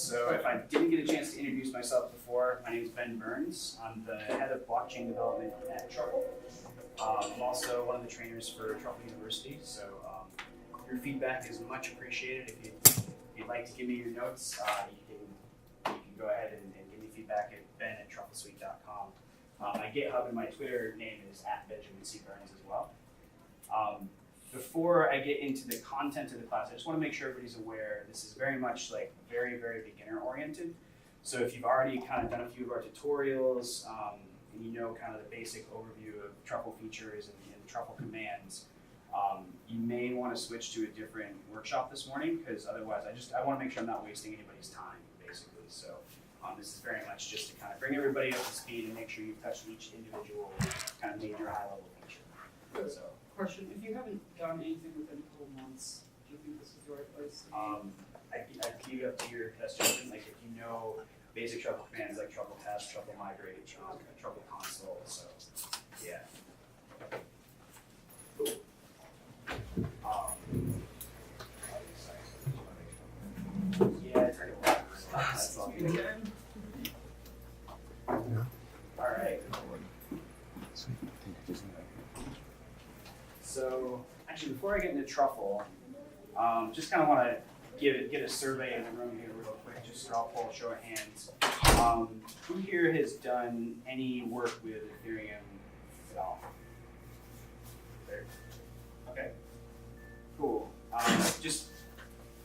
So if I didn't get a chance to introduce myself before, my name is Ben Burns. I'm the head of blockchain development at Truffle. I'm also one of the trainers for Truffle University, so your feedback is much appreciated. If you'd like to give me your notes, you can go ahead and give me feedback at ben@trufflesuite.com. My GitHub and my Twitter name is @BenjaminCBurns as well. Before I get into the content of the class, I just want to make sure everybody's aware this is very much like very, very beginner oriented. So if you've already kind of done a few of our tutorials and you know kind of the basic overview of Truffle features and Truffle commands, you may want to switch to a different workshop this morning because otherwise I want to make sure I'm not wasting anybody's time basically. So this is very much just to kind of bring everybody up to speed and make sure you've touched each individual kind of major high level feature. So. Question, if you haven't done anything within a couple months, do you think this is the right place to be? I leave it up to your best judgment. Like if you know basic Truffle commands like Truffle test, Truffle migrate, Truffle console, so yeah. Cool. Yeah, it's pretty cool. That's all good. All right. So actually, before I get into Truffle, just kind of want to get a survey of the room here real quick, just straw poll, show of hands. Who here has done any work with Ethereum at all? There. Okay. Cool. Just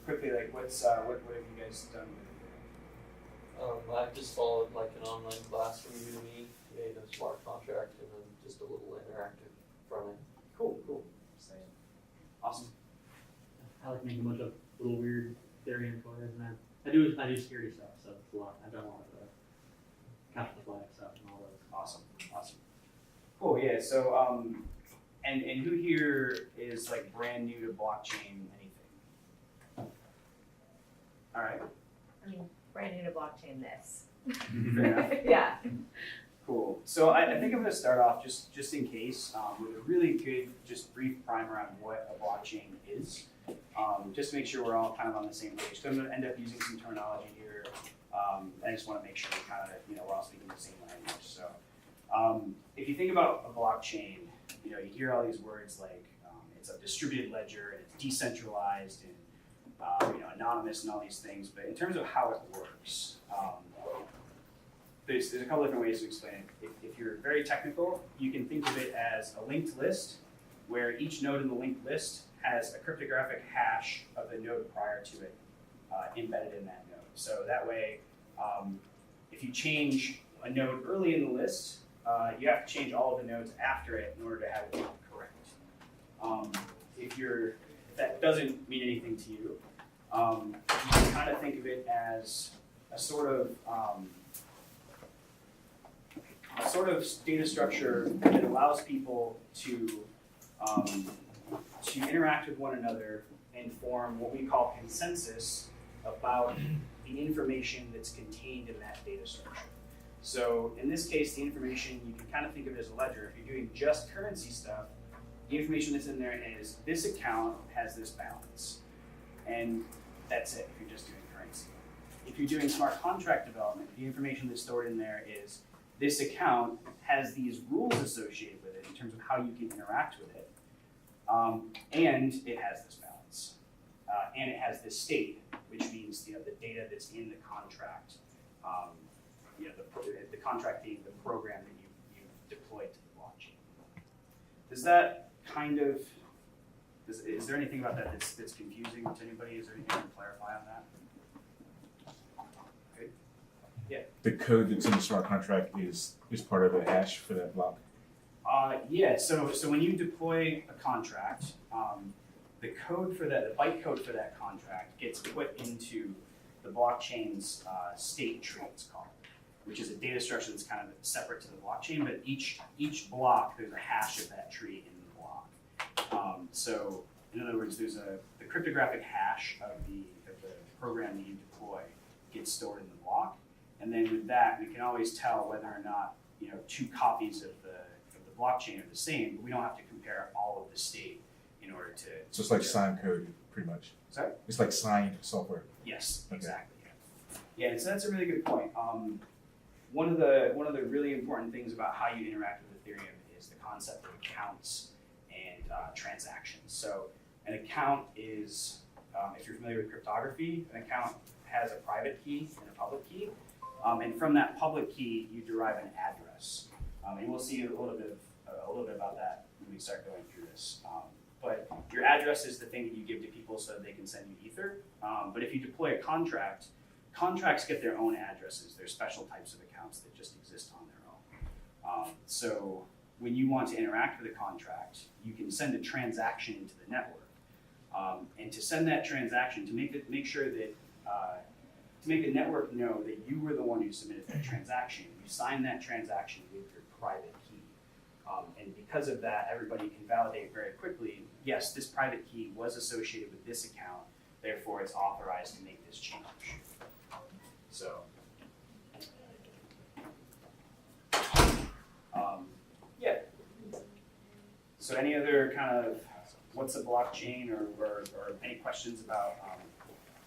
quickly, like, what have you guys done with Ethereum? I just followed like an online class from Udemy, made a smart contract, and then just a little interactive front end. Cool. Awesome. I like making a bunch of little weird Ethereum toys, and I do security stuff, so it's a lot. I've done a lot of the capture flag stuff and all those. Awesome. Cool. Yeah. So and who here is like brand new to blockchain anything? All right. I mean, brand new to blockchain this. Fair enough. Yeah. Cool. So I think I'm going to start off just in case with a really good, just brief primer on what a blockchain is, just to make sure we're all kind of on the same page. So I'm going to end up using some terminology here. I just want to make sure we kind of, we're all speaking the same language. So if you think about a blockchain, you hear all these words like it's a distributed ledger and it's decentralized and anonymous and all these things. But in terms of how it works, there's a couple different ways to explain it. If you're very technical, you can think of it as a linked list, where each node in the linked list has a cryptographic hash of the node prior to it embedded in that node. So that way, if you change a node early in the list, you have to change all of the nodes after it in order to have it correct. If that doesn't mean anything to you, you can kind of think of it as a sort of data structure that allows people to interact with one another and form what we call consensus about the information that's contained in that data structure. So in this case, the information, you can kind of think of it as a ledger. If you're doing just currency stuff, the information that's in there is this account has this balance. And that's it if you're just doing currency. If you're doing smart contract development, the information that's stored in there is this account has these rules associated with it in terms of how you can interact with it, and it has this balance, and it has this state, which means the data that's in the contract, the contract being the program that you've deployed to the blockchain. Does that kind of is there anything about that that's confusing to anybody? Is there anything to clarify on that? Yeah. The code that's in the smart contract is part of the hash for that block? Yeah, so when you deploy a contract, the code for that, the byte code for that contract gets put into the blockchain's state tree, it's called, which is a data structure that's kind of separate to the blockchain, but each block, there's a hash of that tree in the block. So in other words, there's the cryptographic hash of the program that you deploy gets stored in the block. And then with that, we can always tell whether or not two copies of the blockchain are the same, but we don't have to compare all of the state in order to. So it's like signed code, pretty much. Sorry? It's like signed software. Yes, Okay. exactly. Yeah, so that's a really good point. One of the really important things about how you interact with Ethereum is the concept of accounts and transactions. So an account is, if you're familiar with cryptography, an account has a private key and a public key. And from that public key, you derive an address. And we'll see a little bit about that when we start going through this. But your address is the thing that you give to people so that they can send you Ether. But if you deploy a contract, contracts get their own addresses. They're special types of accounts that just exist on their own. So when you want to interact with a contract, you can send a transaction into the network. And to send that transaction, to make sure that to make the network know that you were the one who submitted that transaction, you sign that transaction with your private key. And because of that, everybody can validate very quickly, yes, this private key was associated with this account, therefore it's authorized to make this change. So, yeah. So any other kind of what's a blockchain or any questions about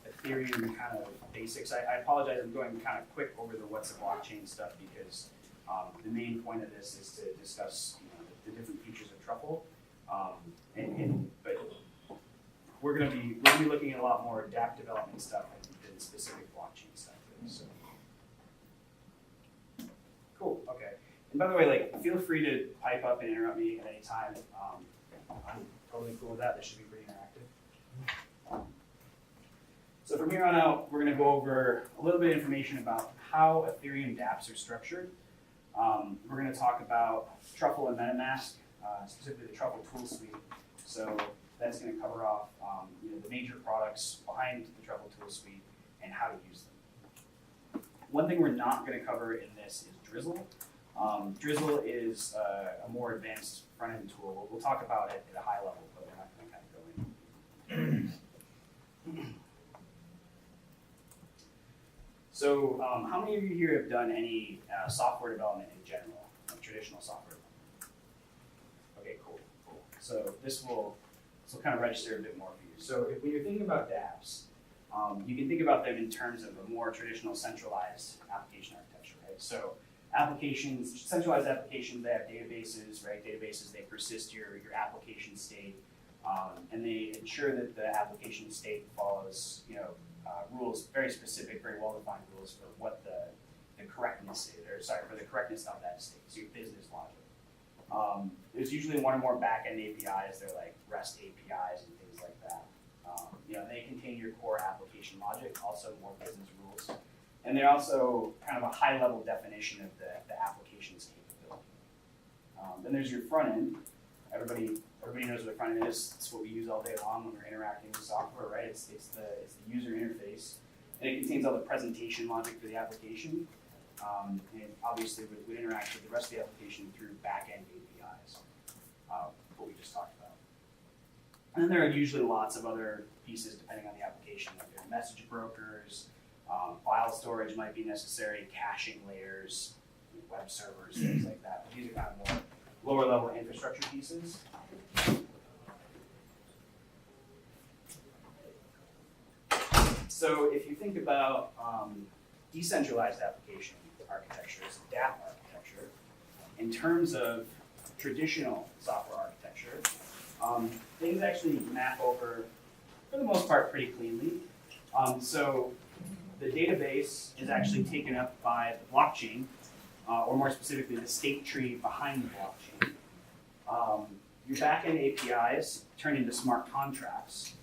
Ethereum kind of basics? I apologize, I'm going kind of quick over the what's a blockchain stuff because the main point of this is to discuss the different features of Truffle. But we're gonna be looking at a lot more dApp development stuff than specific blockchain stuff. So cool. Okay. And by the way, like feel free to pipe up and interrupt me at any time. I'm totally cool with that. This should be pretty interactive. So from here on out, we're going to go over a little bit of information about how Ethereum dApps are structured. We're going to talk about Truffle and MetaMask, specifically the Truffle tool suite. So that's going to cover off the major products behind the Truffle tool suite and how to use them. One thing we're not going to cover in this is Drizzle. Drizzle is a more advanced front-end tool. We'll talk about it at a high level, but we're not going to kind of go in. So how many of you here have done any software development in general, like traditional software development? Okay, cool. So this will kind of register a bit more for you. So when you're thinking about dApps, you can think about them in terms of a more traditional centralized application architecture, right? So applications, centralized applications, they have databases, right? Databases, they persist your application state, and they ensure that the application state follows, rules, very specific, very well-defined rules for what the correctness is, for the correctness of that state, so your business logic. There's usually one or more back-end APIs, they're like REST APIs and things like that. They contain your core application logic, also more business rules. And they're also kind of a high-level definition of the application's capability. Then there's your front end. Everybody knows what a front end is. It's what we use all day long when we're interacting with software, right? It's the user interface, and it contains all the presentation logic for the application. And obviously, we interact with the rest of the application through back-end APIs, what we just talked about. And then there are usually lots of other pieces depending on the application, like there are message brokers. File storage might be necessary, caching layers, web servers, things like that. But these are kind of more lower level infrastructure pieces. So if you think about decentralized application architectures, dApp architecture, in terms of traditional software architecture, things actually map over, for the most part, pretty cleanly. So the database is actually taken up by the blockchain, or more specifically, the state tree behind the blockchain. Your backend APIs turn into smart contracts.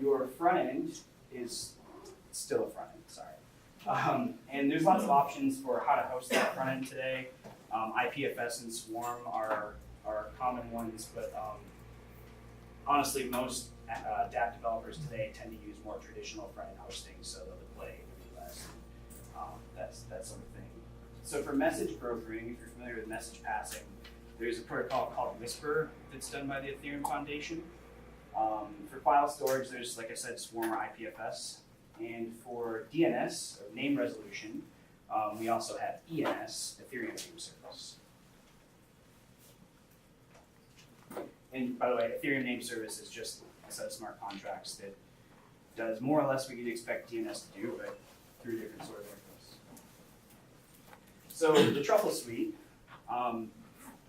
Your front end is still a front end, sorry. And there's lots of options for how to host that front end today. IPFS and Swarm are common ones, but honestly, most dApp developers today tend to use more traditional front-end hosting, so they'll deploy AWS, that sort of thing. So for message brokering, if you're familiar with message passing, there's a protocol called Whisper that's done by the Ethereum Foundation. For file storage, there's, like I said, Swarm or IPFS. And for DNS, or name resolution, we also have ENS, Ethereum Name Service. And by the way, Ethereum Name Service is just a set of smart contracts that does more or less what you'd expect DNS to do, but through different sort of interface. So the Truffle suite, the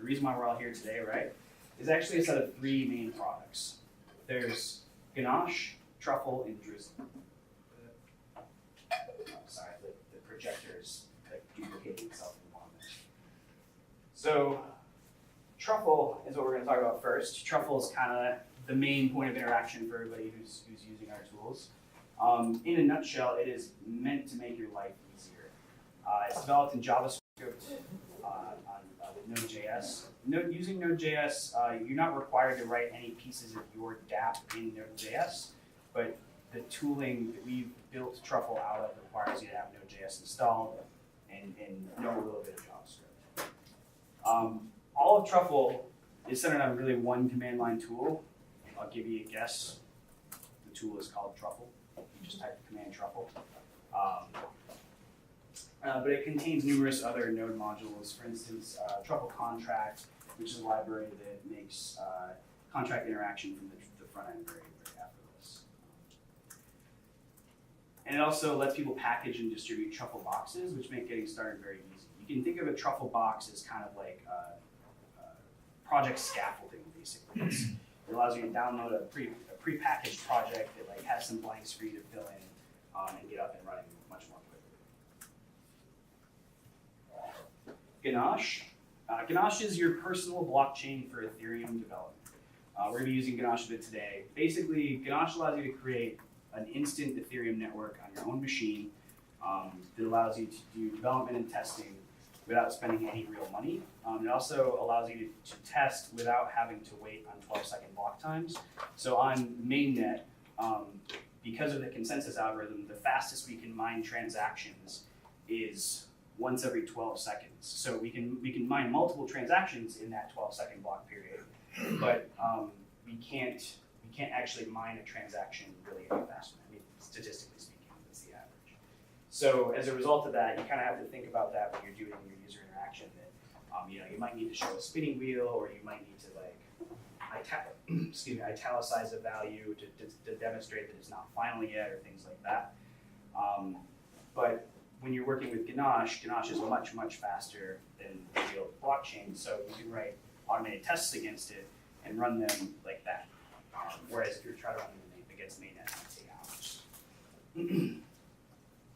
reason why we're all here today, right, is actually a set of 3 main products. There's Ganache, Truffle, and Drizzle. Oh, sorry, the projector is like duplicating itself in the bottom there. So Truffle is what we're going to talk about first. Truffle is kind of the main point of interaction for everybody who's using our tools. In a nutshell, it is meant to make your life easier. It's developed in JavaScript with Node.js. Using Node.js, you're not required to write any pieces of your dApp in Node.js, but the tooling that we've built Truffle out of requires you to have Node.js installed and know a little bit of JavaScript. All of Truffle is centered on really one command line tool. I'll give you a guess. The tool is called Truffle. You just type the command Truffle. But it contains numerous other node modules. For instance, Truffle Contract, which is a library that makes contract interaction from the front end very, very effortless. And it also lets people package and distribute Truffle boxes, which make getting started very easy. You can think of a Truffle box as kind of like project scaffolding, basically. It allows you to download a pre-packaged project that like has some blanks for you to fill in and get up and running much more quickly. Ganache. Ganache is your personal blockchain for Ethereum development. We're going to be using Ganache a bit today. Basically, Ganache allows you to create an instant Ethereum network on your own machine that allows you to do development and testing without spending any real money. It also allows you to test without having to wait on 12-second block times. So on mainnet, because of the consensus algorithm, the fastest we can mine transactions is once every 12 seconds. So we can mine multiple transactions in that 12-second block period, but we can't actually mine a transaction really any faster. I mean, statistically speaking, that's the average. So as a result of that, you kind of have to think about that when you're doing your user interaction. That you might need to show a spinning wheel, or you might need to italicize a value to demonstrate that it's not final yet, or things like that. But when you're working with Ganache, Ganache is much, much faster than the real blockchain, so you can write automated tests against it and run them like that. Whereas if you're trying to run them against mainnet, it might take hours.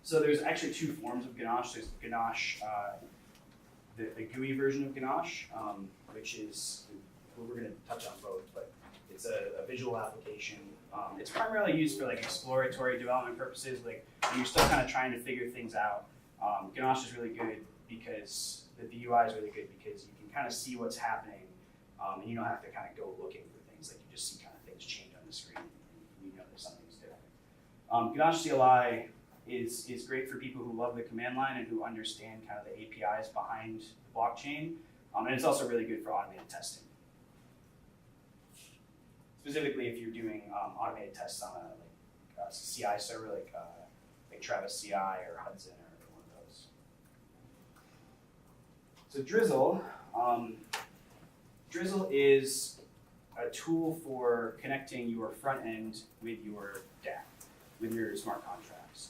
So there's actually 2 forms of Ganache. There's Ganache, the GUI version of Ganache, which is, we're going to touch on both, but it's a visual application. It's primarily used for like exploratory development purposes, like when you're still kind of trying to figure things out. Ganache is really good because the UI is really good because you can kind of see what's happening, and you don't have to kind of go looking for things. Like you just see kind of things change on the screen, and you know that something's different. Ganache CLI is great for people who love the command line and who understand kind of the APIs behind the blockchain, and it's also really good for automated testing. Specifically, if you're doing automated tests on a CI server, like Travis CI or Hudson or one of those. So Drizzle, Drizzle is a tool for connecting your front end with your dApp, with your smart contracts.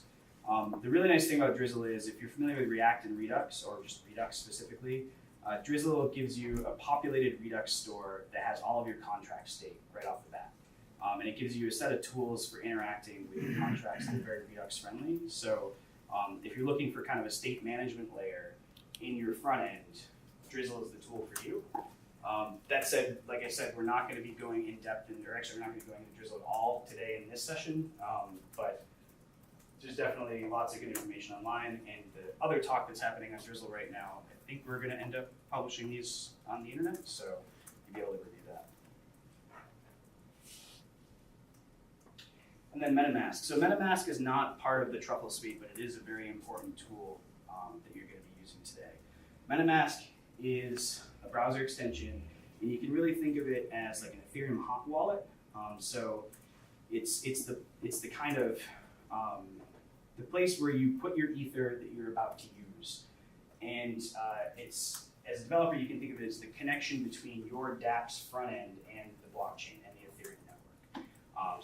The really nice thing about Drizzle is, if you're familiar with React and Redux, or just Redux specifically, Drizzle gives you a populated Redux store that has all of your contract state right off the bat. And it gives you a set of tools for interacting with your contracts that are very Redux friendly. So if you're looking for kind of a state management layer in your front end, Drizzle is the tool for you. That said, like I said, we're not going to be going in depth, or actually we're not going to be going into Drizzle at all today in this session, but there's definitely lots of good information online. And the other talk that's happening on Drizzle right now, I think we're going to end up publishing these on the internet, so you'll be able to review that. And then MetaMask. So MetaMask is not part of the Truffle suite, but it is a very important tool that you're going to be using today. MetaMask is a browser extension, and you can really think of it as like an Ethereum hot wallet. So it's the kind of the place where you put your ether that you're about to use, and it's, as a developer, you can think of it as the connection between your dApp's front end and the blockchain and the Ethereum network.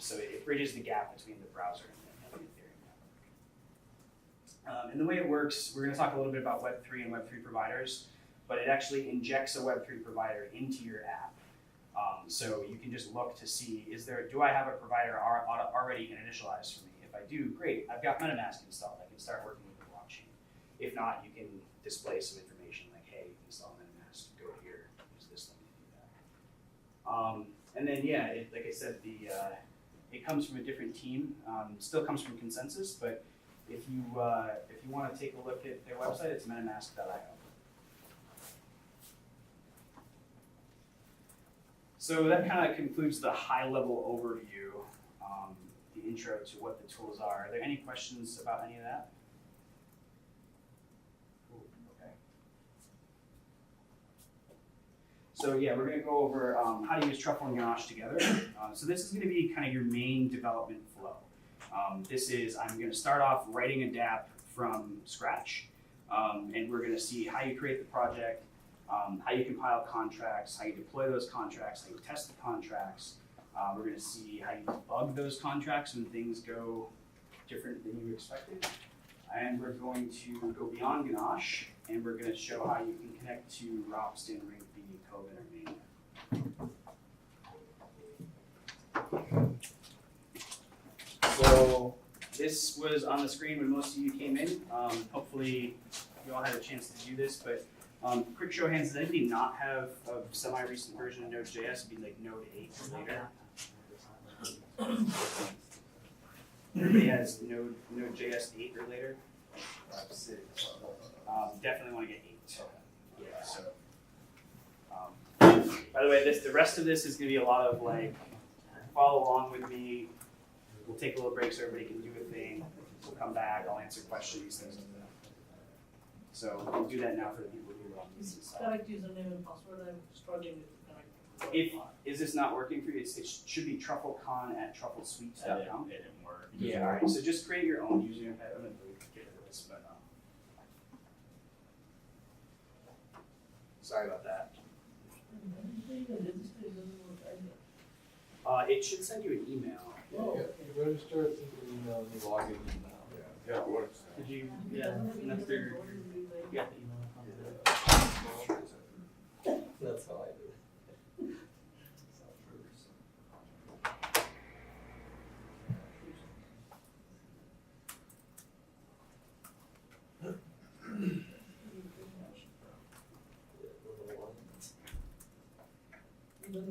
So it bridges the gap between the browser and the Ethereum network. And the way it works, we're going to talk a little bit about Web3 and Web3 providers, but it actually injects a Web3 provider into your app. So you can just look to see, do I have a provider already initialized for me? If I do, great, I've got MetaMask installed, I can start working with the blockchain. If not, you can display some information like, hey, install MetaMask, go here, use this link to do that. And then, yeah, like I said, it comes from a different team, still comes from Consensus, but if you want to take a look at their website, it's metamask.io. So that kind of concludes the high-level overview, the intro to what the tools are. Are there any questions about any of that? Cool. Okay. So yeah, we're going to go over how to use Truffle and Ganache together. So this is going to be kind of your main development flow. I'm going to start off writing a dApp from scratch, and we're going to see how you create the project, how you compile contracts, how you deploy those contracts, how you test the contracts. We're going to see how you debug those contracts when things go different than you expected. And we're going to go beyond Ganache, and we're going to show how you can connect to Ropsten, Ringfee, Kovan, or Mainnet. So this was on the screen when most of you came in. Hopefully you all had a chance to do this, but quick show of hands, does anybody not have a semi-recent version of Node.js? It'd be like Node 8 or later. Everybody has Node.js 8 or later? Definitely want to get 8. Yeah, so. By the way, the rest of this is going to be a lot of like, follow along with me. We'll take a little break so everybody can do a thing. We'll come back, I'll answer questions, things like that. So we'll do that now for the people who are on this side. Correct username and password, I'm struggling with connect. Is this not working for you? It should be TruffleCon@trufflesuites.com. It didn't work. Yeah, all right. So just create your own username. I'm going to get rid of this, but sorry about that. It should send you an email. You register it through the email and you log in now. Yeah, it works. Did you, yeah, and that's their, you got the email. That's how I do it. There you go.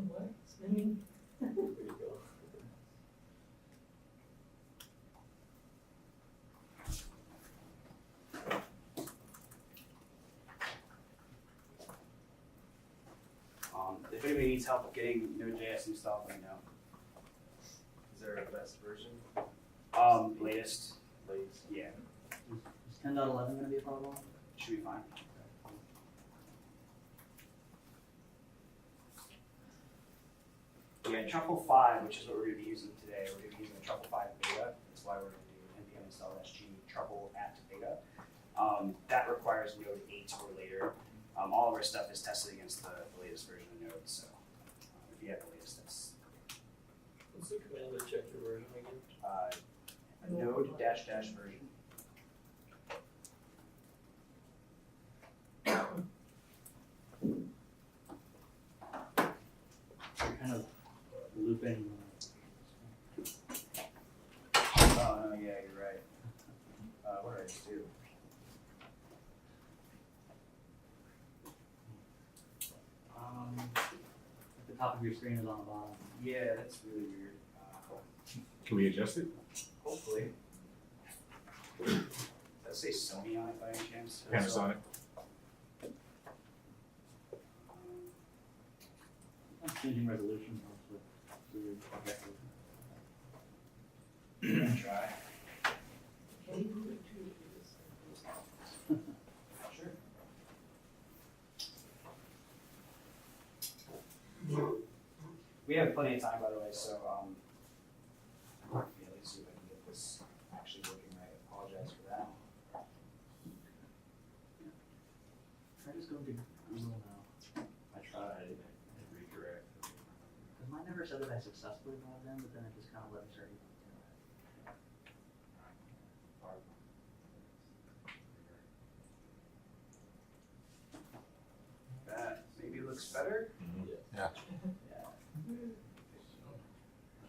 If anybody needs help getting Node.js installed, let me know. Is there a best version? Latest, yeah, Is 10.11 going to be a problem? should be fine. Yeah, Truffle 5, which is what we're going to be using today. We're going to be using the Truffle 5 beta. That's why we're going to do npm install sg truffle at beta. That requires Node 8 or later. All of our stuff is tested against the latest version of Node, so if you have the latest, that's What's the command to check your version again? Node -- version. You're kind of looping. Oh, no, yeah, you're right. What did I just do? At the top of your screen is on the bottom. Yeah, that's really weird. Can we adjust it? Hopefully. Does that say Sony on it by any chance? Panasonic. I'm changing resolution also. Weird. I'm gonna try. Can you do it too? Sure. We have plenty of time, by the way, so yeah, let's see if I can get this actually working right. I apologize for that. Try just going to Google now. I tried, hit redirect. Because mine never never said that I successfully logged in, but then it just kind of let me start. That maybe looks better. Yeah. Yeah.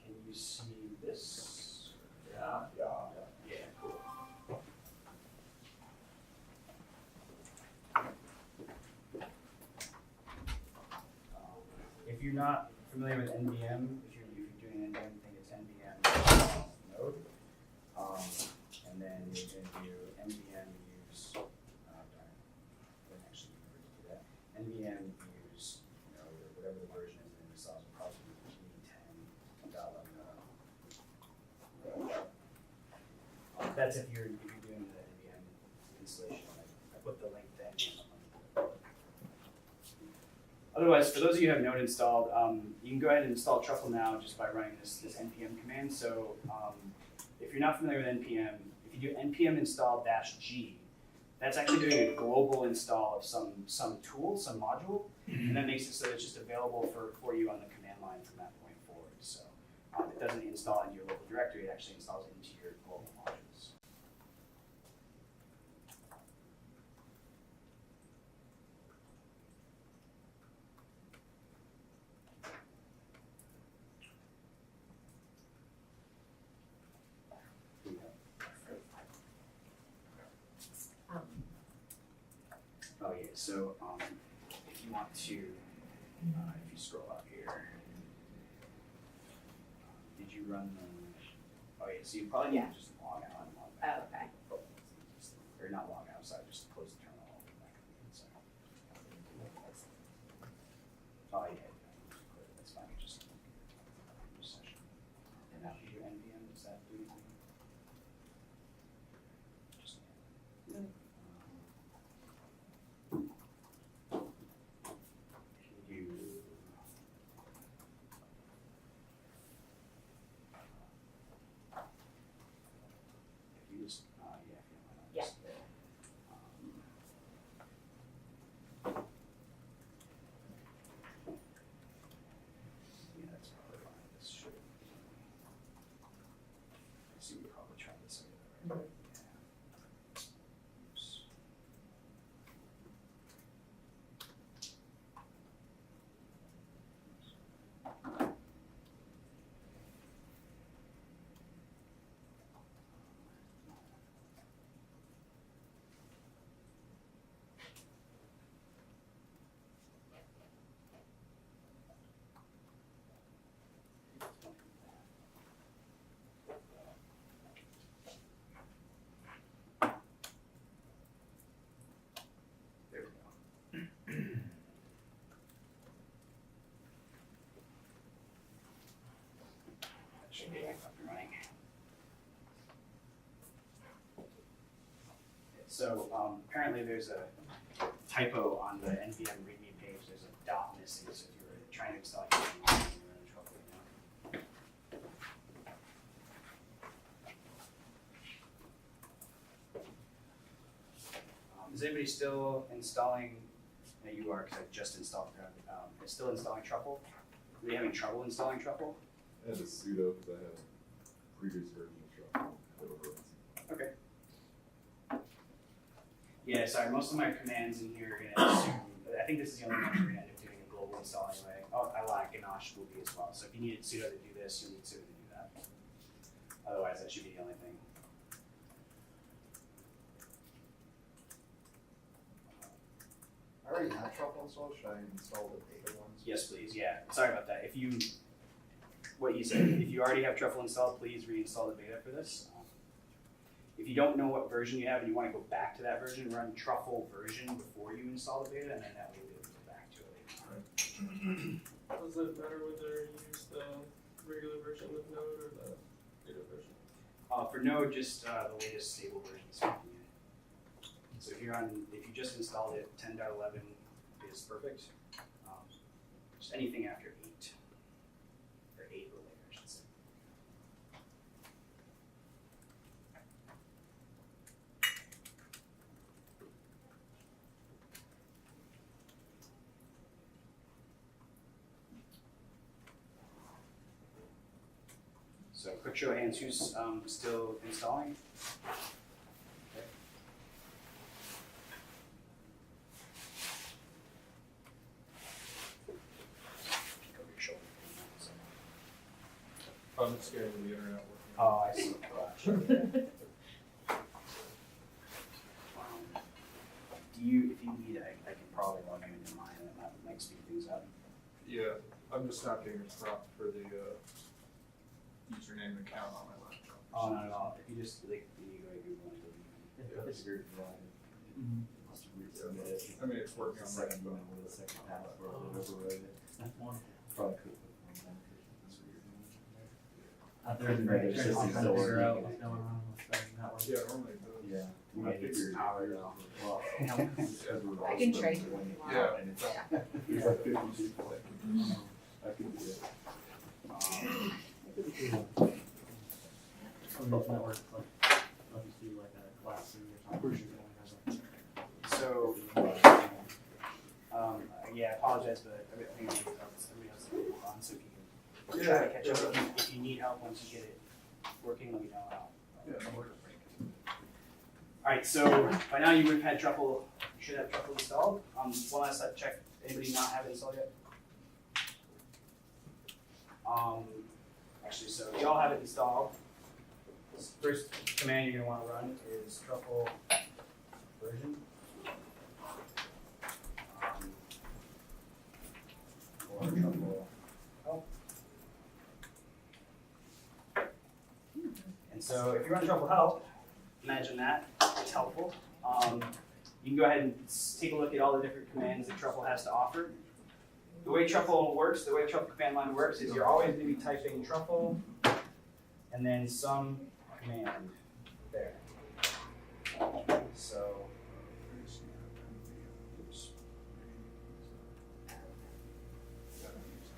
Can you see this? Yeah. Yeah, cool. If you're not familiar with NVM, if you're doing an NVM thing, it's NVM node. And then you're gonna do NVM use, darn, didn't actually remember to do that. NVM use, whatever the version is in the sauce, probably P10.11. That's if you're doing the NVM installation. I put the link to NVM up on the. Otherwise, for those of you who have Node installed, you can go ahead and install Truffle now just by running this npm command. So if you're not familiar with npm, if you do npm install -g, that's actually doing a global install of some tool, some module, and that makes it so it's just available for you on the command line from that point forward. So it doesn't install in your local directory, it actually installs into your global modules. Oh yeah, so if you want to, if you scroll up here, did you run the, oh yeah, so you probably need to just log out and log back. Oh, okay. Or not log out, sorry, just close the terminal, open back up again, sorry. Oh yeah, that's fine, just session. And after you do NVM, does that do anything? Just you if you just yeah, if you don't mind, Yeah. just, yeah, that's probably fine. This should. I see we probably tried this already. Yeah. Oops. There we go. That should be back up and running. So apparently there's a typo on the NVM README page. There's a dot missing. So if you were trying to install it, you're in trouble now. Is anybody still installing? No, you are, because I just installed it. It's still installing Truffle. Are we having trouble installing Truffle? I had a sudo because I had a previous version of Truffle. Okay. Yeah, sorry, most of my commands in here are gonna assume, I think this is the only one we're gonna end up doing a global install anyway. Oh, I lied, Ganache will be as well. So if you needed sudo to do this, you'll need sudo to do that. Otherwise, that should be the only thing. I already have Truffle installed, should I install the beta ones? Yes, please, yeah, sorry about that. If you, what you said, if you already have Truffle installed, please reinstall the beta for this. If you don't know what version you have and you want to go back to that version, run Truffle version before you install the beta, and then that way you'll be able to go back to it. Was it better whether you use the regular version of Node or the beta version? For Node, just the latest stable version is fine. So if you just installed it, 10.11 is perfect. Just anything after 8, or 8 or later, I should say. So quick show of hands, who's still installing? Okay. Peek over your shoulder. I'm scared of the internet working. Oh, I see. Gotcha. Do you, if you need, I can probably log you into mine and that might speed things up. Yeah, I'm just not getting a prompt for the, username and account on my laptop. Oh, not at all. If you just like, you go to Google and go to It's weird provided. must have resubmit it. I mean, it's working on my Second phone. email with a second password, or override it. That's one. Probably could put one beneficial, that's what you're doing. Out there, Right, trying it's to just figure still out working. what's going on with the network. Yeah, normally it does. Yeah. I figured powered off. I can trade you one tomorrow. Yeah. And it's, There's like 50 people that can, I can do it. Some of those networks, like, let us do like a class or something. So, yeah, I apologize, but I think everybody else is on, so if you can try to catch up, if you need help once you get it working, let me know. Yeah, no worries. Alright, so by now you would have had Truffle, you should have Truffle installed. One last check, anybody not have it installed yet? Actually, so you all have it installed. This first command you're gonna wanna run is Truffle version. Or Truffle help. And so if you run Truffle help, imagine that, it's helpful. You can go ahead and take a look at all the different commands that Truffle has to offer. The way Truffle works, the way Truffle command line works is you're always going to be typing Truffle and then some command there. So,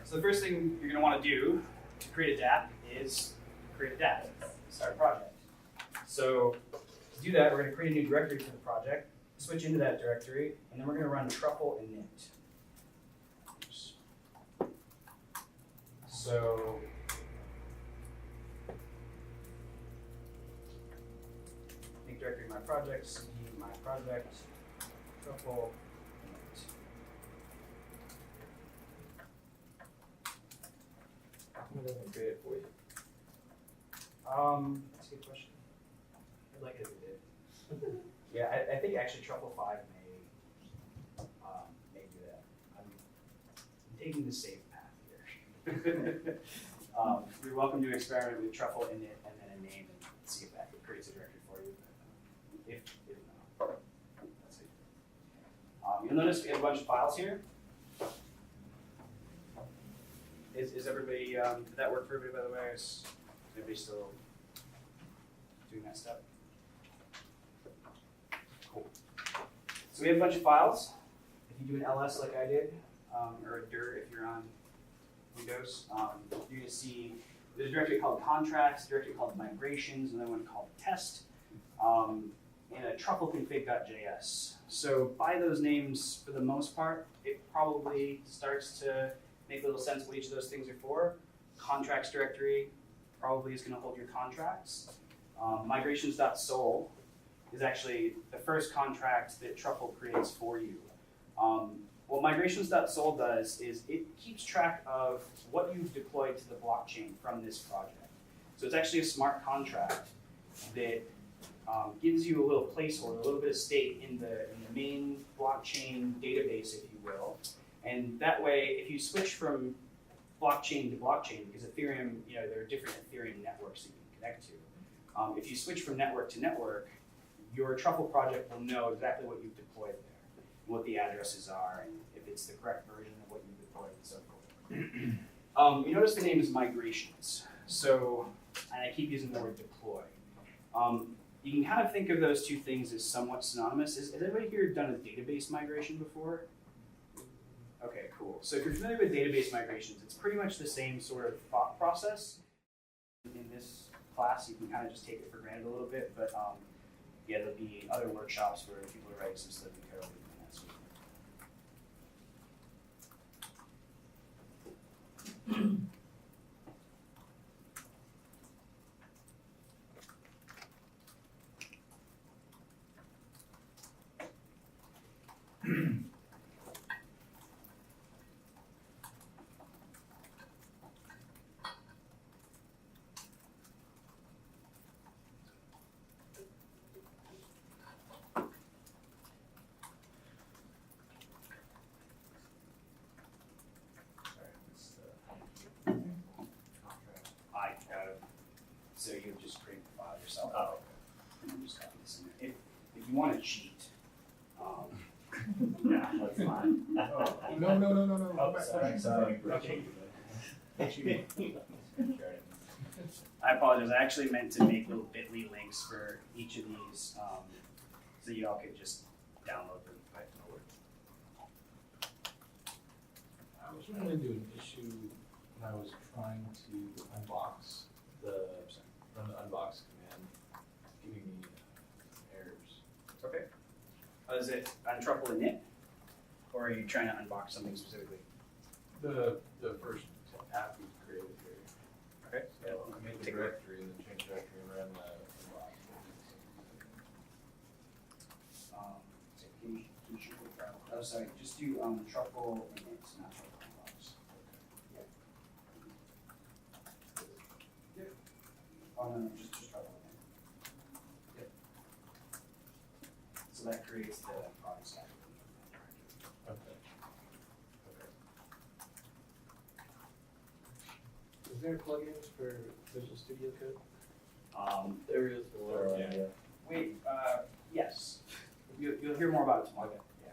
so the first thing you're going to want to do to create a dApp is create a dApp, start a project. So to do that, we're going to create a new directory for the project, switch into that directory, and then we're going to run truffle init. Oops. So make directory my project, cd my project, truffle init. How come it doesn't create it for you? That's a good question. I'd like it if it did. Yeah, I think actually Truffle 5 may do that. I'm taking the safe path here. You're welcome to experiment with Truffle init and then a name and see if that creates a directory for you. If not, that's it. You'll notice we have a bunch of files here. Is everybody, did that work for everybody, by the way? Is everybody still doing that step? Cool. So we have a bunch of files. If you do an ls like I did, or a dir if you're on Windows, you're going to see there's a directory called contracts, a directory called migrations, another one called test, and a truffleconfig.js. So by those names, for the most part, it probably starts to make a little sense what each of those things are for. Contracts directory probably is going to hold your contracts. Migrations.sol is actually the first contract that Truffle creates for you. What migrations.sol does is it keeps track of what you've deployed to the blockchain from this project. So it's actually a smart contract that gives you a little placeholder, a little bit of state in the main blockchain database, if you will. And that way, if you switch from blockchain to blockchain, because Ethereum, there are different Ethereum networks that you can connect to. If you switch from network to network, your Truffle project will know exactly what you've deployed there, what the addresses are, and if it's the correct version of what you've deployed and so forth. You notice the name is migrations. So, and I keep using the word deploy. You can kind of think of those two things as somewhat synonymous. Has anybody here done a database migration before? Okay, cool. So if you're familiar with database migrations, it's pretty much the same sort of thought process. In this class, you can kind of just take it for granted a little bit, but yeah, there'll be other workshops where people are writing some stuff in code and that sort of thing. So you just create the file yourself. Oh. And then just copy this in there. If you want to cheat, Yeah, that's fine. No. Oh, sorry. Okay. I apologize. I actually meant to make little bit.ly links for each of these, so you all could just download them. But no worries. I was running into an issue when I was trying to run the unbox command, giving me errors. Okay. Is it on Truffle init, or are you trying to unbox something specifically? The first app we created here. Okay. So I made the directory and then changed the directory and ran the unbox. So can you shoot the file? Oh, sorry. Just do Truffle init, not Truffle unbox. Yep. Yep. Oh no, just Truffle init. Yep. So that creates the product stack. Okay. Is there plugins for Visual Studio Code? There is one. Yeah. Wait, yes. You'll hear more about it tomorrow. Yeah.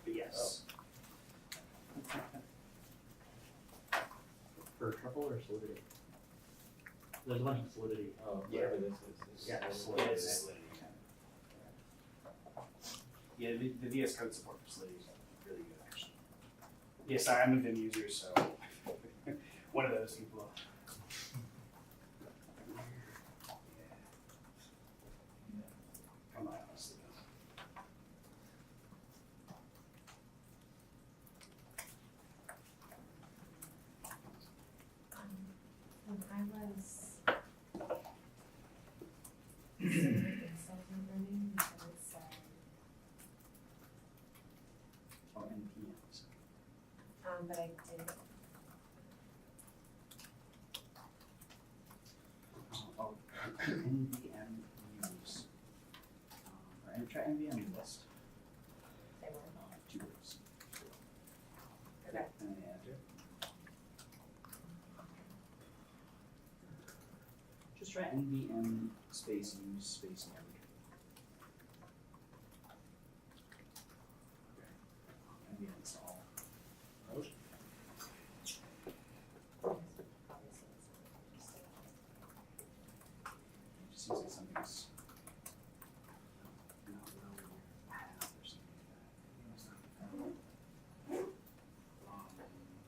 But yes. For Truffle or Solidity? There's a bunch of Solidity. Oh, Yeah. whatever this is. Yeah, Solidity is Solidity. Yeah, the VS Code support for Solidity is really good, actually. Yeah, sorry, I'm a Vim user, so one of those people. Come on, honestly. When I was consultant running, because it said, Oh, NPMs. but I did, Oh, NVM use. Or try NVM list. they were, 2 words. okay. And then enter. Just try NVM space use space node. NVM install. Just using something that's not really your path or something like that.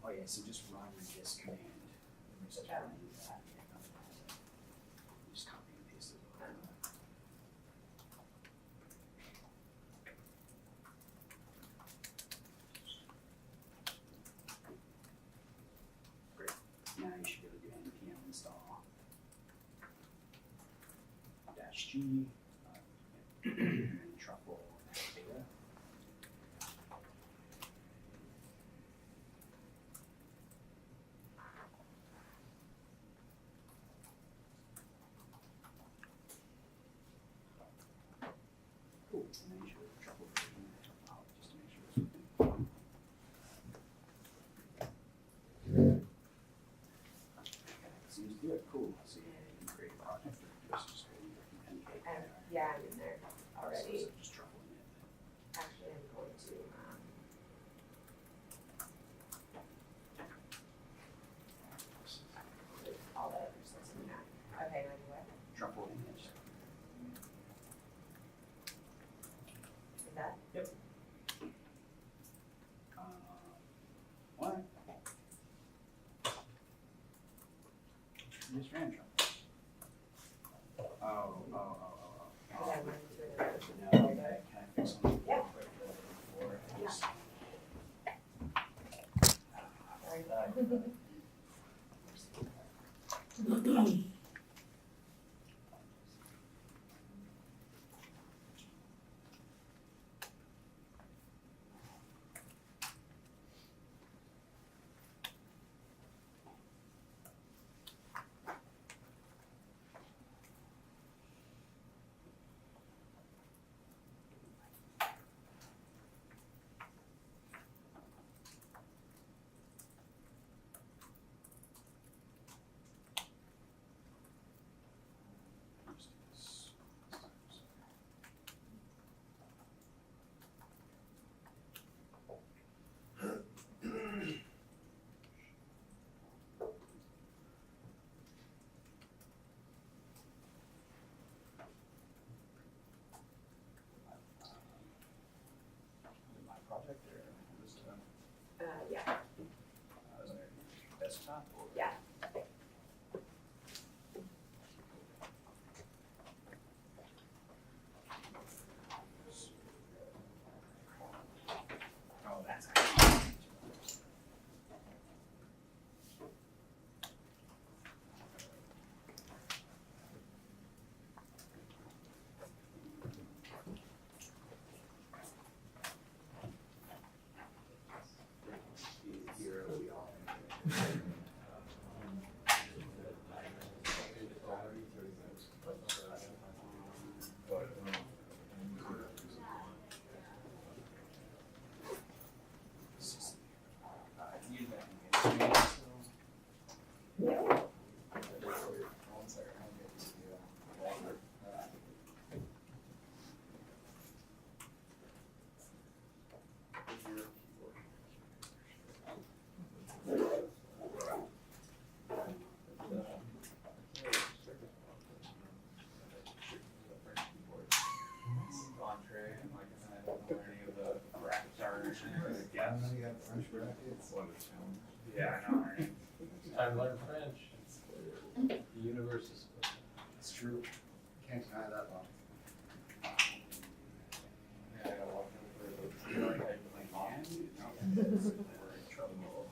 Oh yeah, so just run this command. Just try to use that. Just copy and paste it. Great. Now you should be able to do npm install -g and then truffle data. Cool. And then you should have truffle version out just to make sure it's working. Seems good. Cool. So you can create a project or just create NK. Yeah, I'm in there already. So just truffle in it. Actually, I'm going to, all the other stuff's in that. Okay, now you what? Truffle in it. Is that? What? You just ran truffle. Oh. Because I went to another. No, can I fix something? Yeah. Quick before I just- Sorry. desktop or? Yeah. Oh, that's actually. Entree and like I don't know where any of the brackets are or anything. I don't know, you got French brackets. What a challenge. Yeah, I know, right? It's time to learn French. The universe is. It's true. Can't deny that one. Yeah, I gotta walk over for the like we're in trouble.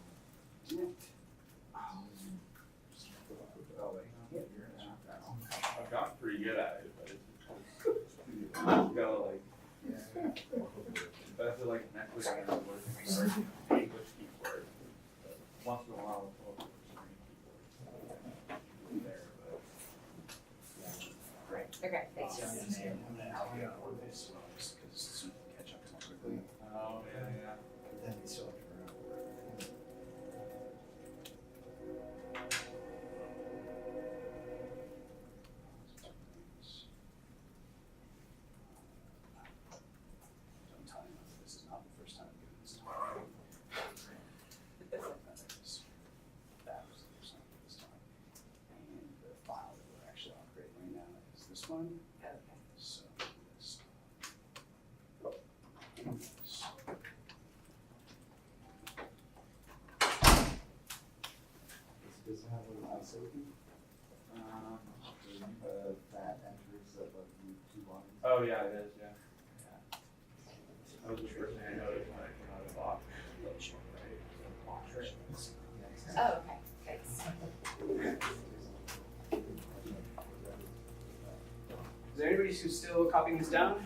I've gotten pretty good at it, but it's you gotta like I feel like Netflix and I'm working for English keyboard. But once in a while I'll go for some keyboard. There, but yeah, great. Okay, thanks. I'm gonna help you out with this, just because so you can catch up to it quickly. Oh, yeah. But then you still have to remember everything. Don't tell anyone that this is not the first time I'm doing this. That was the first time I did this time. And the file that we're actually operating right now is this one. Okay. So this. And this. Does it have one of the silicon? The fat enters that like you two lines. Oh, yeah, it is, yeah. That was the first thing I noticed when I came out of the box. Oh, okay, thanks. Is there anybody who's still copying this down?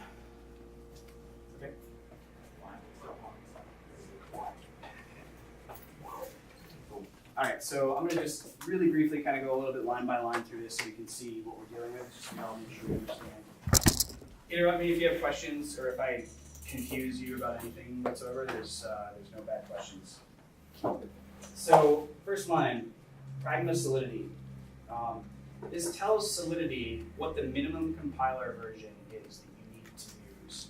Okay. All right, so I'm gonna just really briefly kind of go a little bit line by line through this so we can see what we're dealing with, just so y'all make sure you understand. Interrupt me if you have questions or if I confuse you about anything whatsoever. There's no bad questions. So first line, pragma solidity. This tells Solidity what the minimum compiler version is that you need to use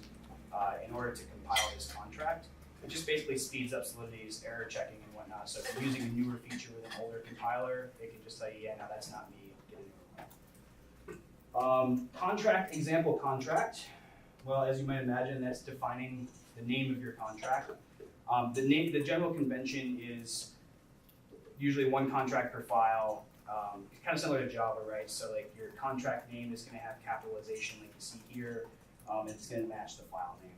in order to compile this contract. It just basically speeds up Solidity's error checking and whatnot. So if you're using a newer feature with an older compiler, they can just tell you, yeah, no, that's not me. Get a new one. Contract, example contract. Well, as you might imagine, that's defining the name of your contract. The general convention is usually one contract per file. Kind of similar to Java, right? So like your contract name is going to have capitalization like you see here. It's going to match the file name.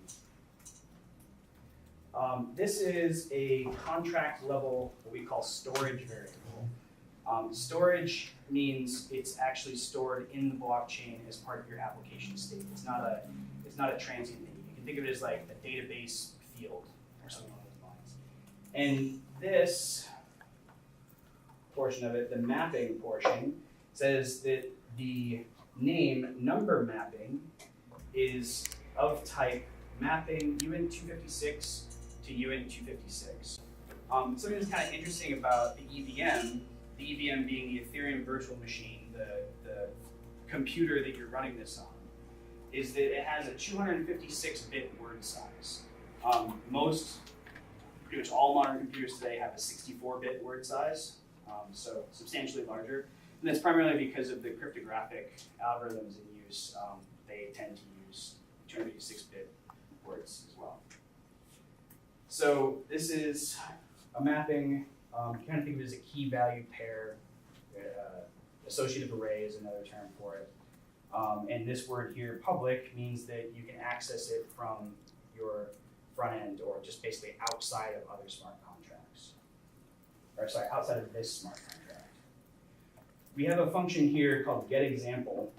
This is a contract level, what we call storage variable. Storage means it's actually stored in the blockchain as part of your application state. It's not a transient thing. You can think of it as like a database field or something along those lines. And this portion of it, the mapping portion, says that the name number mapping is of type mapping uint256 to uint256. Something that's kind of interesting about the EVM being the Ethereum virtual machine, the computer that you're running this on, is that it has a 256-bit word size. Pretty much all modern computers today have a 64-bit word size. So substantially larger, and that's primarily because of the cryptographic algorithms in use. They tend to use 256-bit words as well. So this is a mapping You kind of think of it as a key value pair. Associative array is another term for it. And this word here, public, means that you can access it from your front end or just basically outside of other smart contracts. Or sorry, outside of this smart contract. We have a function here called getExample,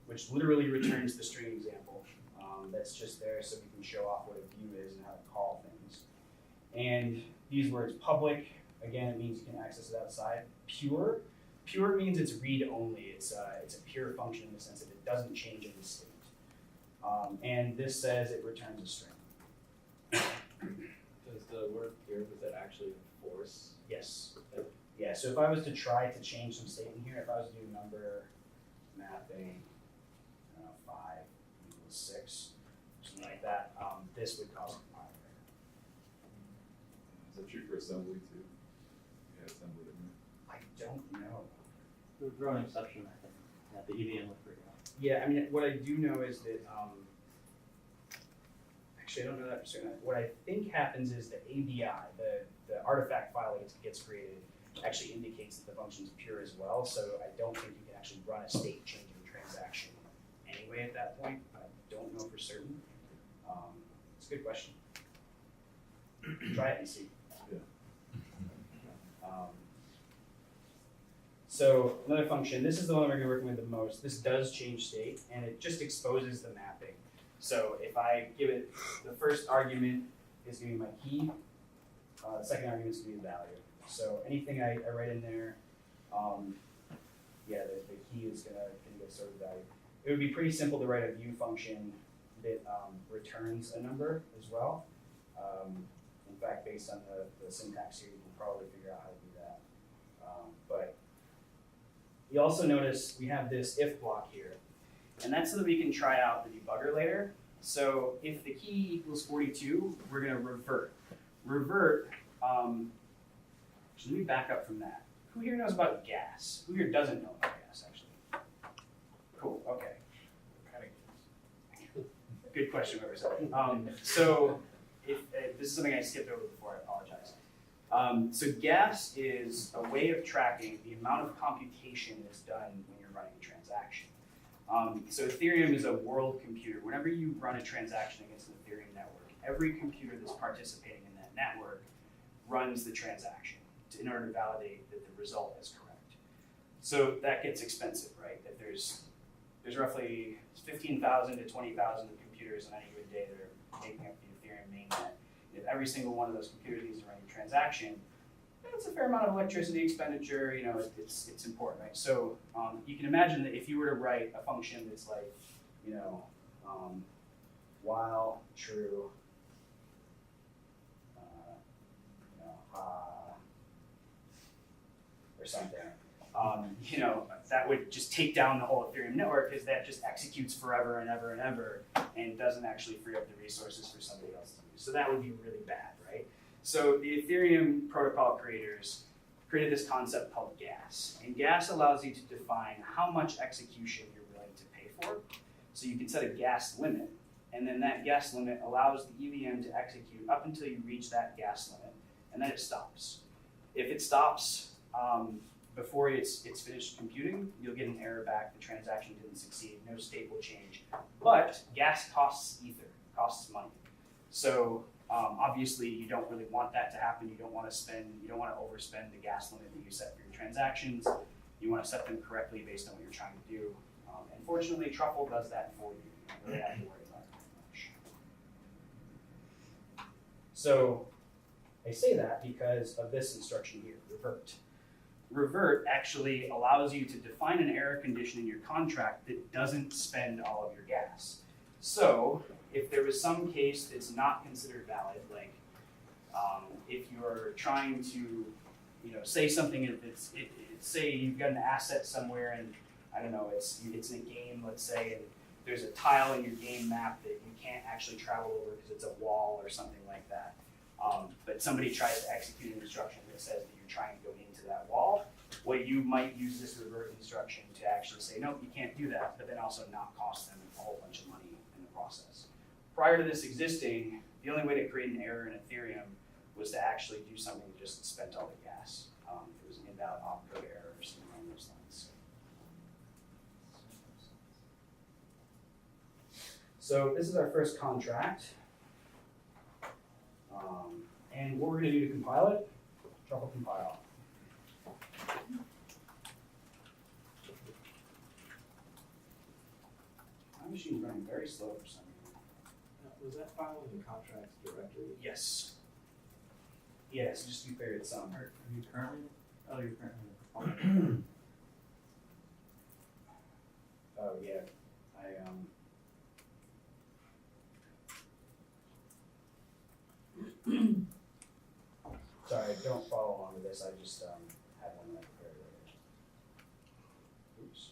which literally returns the string example. That's just there so we can show off what a view is and how to call things. And these words, public, again, it means you can access it outside. Pure means it's read-only. It's a pure function in the sense that it doesn't change any state. And this says it returns a string. Does the word pure, does that actually enforce? Yes. Yeah, so if I was to try to change some state in here, if I was to do number mapping, 5 equals 6, something like that, this would cause a compiler error. Is that true for assembly too? Yeah, assembly, isn't it? I don't know. We would throw an exception, I think, that the EVM would figure out. Yeah, I mean, what I do know is that, actually, I don't know that for certain. What I think happens is the ABI, the artifact file that gets created, actually indicates that the function is pure as well. So I don't think you can actually run a state changing transaction anyway at that point. I don't know for certain. It's a good question. Try it and see. Yeah. So another function, this is the one we're going to be working with the most. This does change state, and it just exposes the mapping. So if I give it, the first argument is going to be my key, the second argument is going to be the value. So anything I write in there, the key is going to get stored as value. It would be pretty simple to write a view function that returns a number as well. In fact, based on the syntax here, you can probably figure out how to do that. But you also notice we have this if block here. And that's so that we can try out the debugger later. So if the key equals 42, we're going to revert. Revert, let me back up from that. Who here knows about gas? Who here doesn't know about gas, actually? Cool, okay. Good question, whoever said it. So if this is something I skipped over before, I apologize. So gas is a way of tracking the amount of computation that's done when you're running a transaction. So Ethereum is a world computer. Whenever you run a transaction against an Ethereum network, every computer that's participating in that network runs the transaction in order to validate that the result is correct. So that gets expensive, right? That there's roughly 15,000 to 20,000 computers on any given day that are making up the Ethereum mainnet. If every single one of those computers needs to run a transaction, that's a fair amount of electricity expenditure. It's important, right? So you can imagine that if you were to write a function that's like, while true, or something, that would just take down the whole Ethereum network because that just executes forever and ever and ever and doesn't actually free up the resources for somebody else to use. So that would be really bad, right? So the Ethereum protocol creators created this concept called gas. And gas allows you to define how much execution you're willing to pay for. So you can set a gas limit, and then that gas limit allows the EVM to execute up until you reach that gas limit, and then it stops. If it stops before it's finished computing, you'll get an error back, the transaction didn't succeed, no state will change. But gas costs ether, costs money. So obviously you don't really want that to happen. You don't want to overspend the gas limit that you set for your transactions. You want to set them correctly based on what you're trying to do. And fortunately, Truffle does that for you. You don't really have to worry about it very much. So I say that because of this instruction here, revert. Revert actually allows you to define an error condition in your contract that doesn't spend all of your gas. So if there was some case that's not considered valid, like if you're trying to, say something that's, say you've got an asset somewhere and I don't know, it's in a game, let's say, and there's a tile in your game map that you can't actually travel over because it's a wall or something like that. But somebody tries to execute an instruction that says that you're trying to go into that wall. Well, you might use this revert instruction to actually say, no, you can't do that, but then also not cost them a whole bunch of money in the process. Prior to this existing, the only way to create an error in Ethereum was to actually do something that just spent all the gas. If it was an invalid opcode error or something along those lines. So this is our first contract. And what we're going to do to compile it, Truffle compile. My machine's running very slow for some reason. Was that file in the contracts directory? Yes. Yes, just to be fair, it's Are you currently? Oh, you're currently. Oh yeah, sorry, don't follow along with this. I just had one that I prepared earlier. Oops.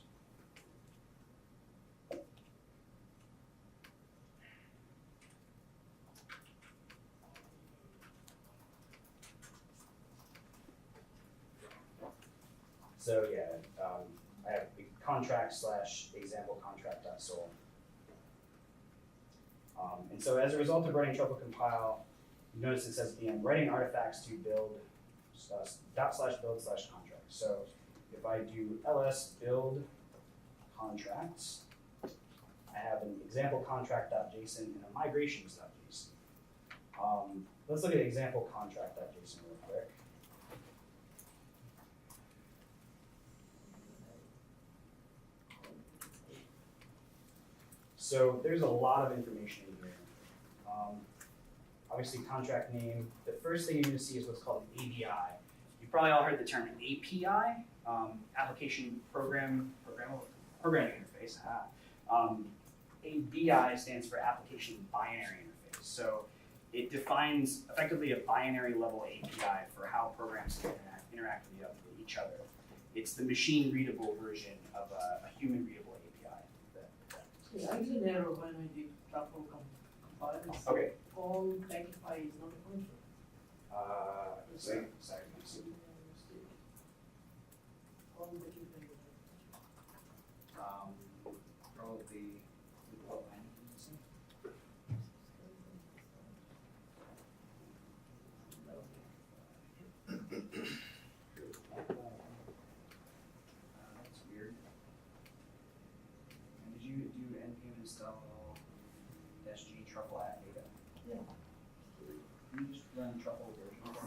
So yeah, I have contract / example contract.sol. And so as a result of running Truffle compile, you notice it says at the end, writing artifacts to build /build/contract. So if I do ls build contracts, I have an example contract.json and a migrations.json. Let's look at example contract.json real quick. So there's a lot of information in here. Obviously contract name. The first thing you need to see is what's called an ABI. You probably all heard the term API, application programming interface. ABI stands for application binary interface. So it defines effectively a binary level API for how programs can interact with each other. It's the machine readable version of a human readable API. Yeah, I was an error when I did Truffle compile. Okay. All Techify is not a function. Sorry. All Techify is Probably that's weird. And did you do npm install -g truffle at data? Yeah. Can you just run truffle version for me?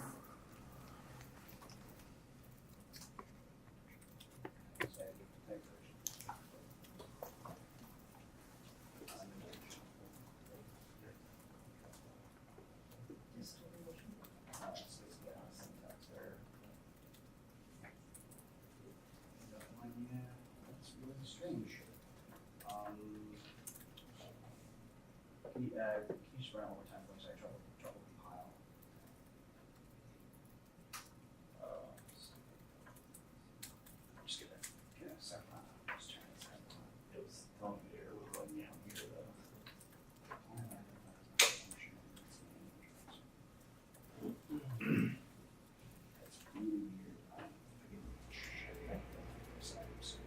So I get the type version. So it's got a syntax there. That one, yeah, that's really strange. Can you just run it one more time, please? Sorry, trouble compile. Just get a second. Just trying to type on. It was telling me it was running down here though. That's really weird. I can check that for a second. Sorry.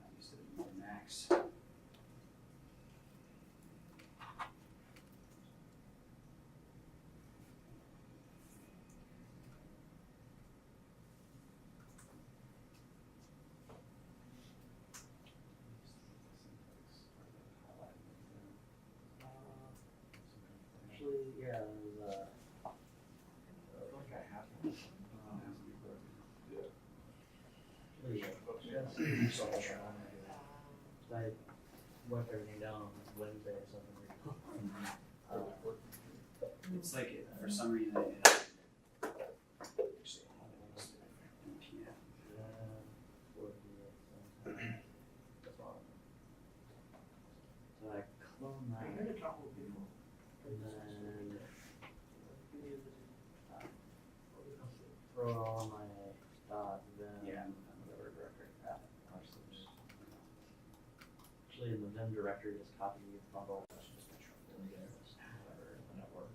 I'm used to the MetaMask. Actually, yeah, it was, I feel like I have one. yes. So I'll try. I wiped everything down on Wednesday or something. It's like for some reason it actually, yeah. So I cloned I that, heard a Truffle before. and then actually in the Vim directory, just copy the bundle. Whatever, when it works.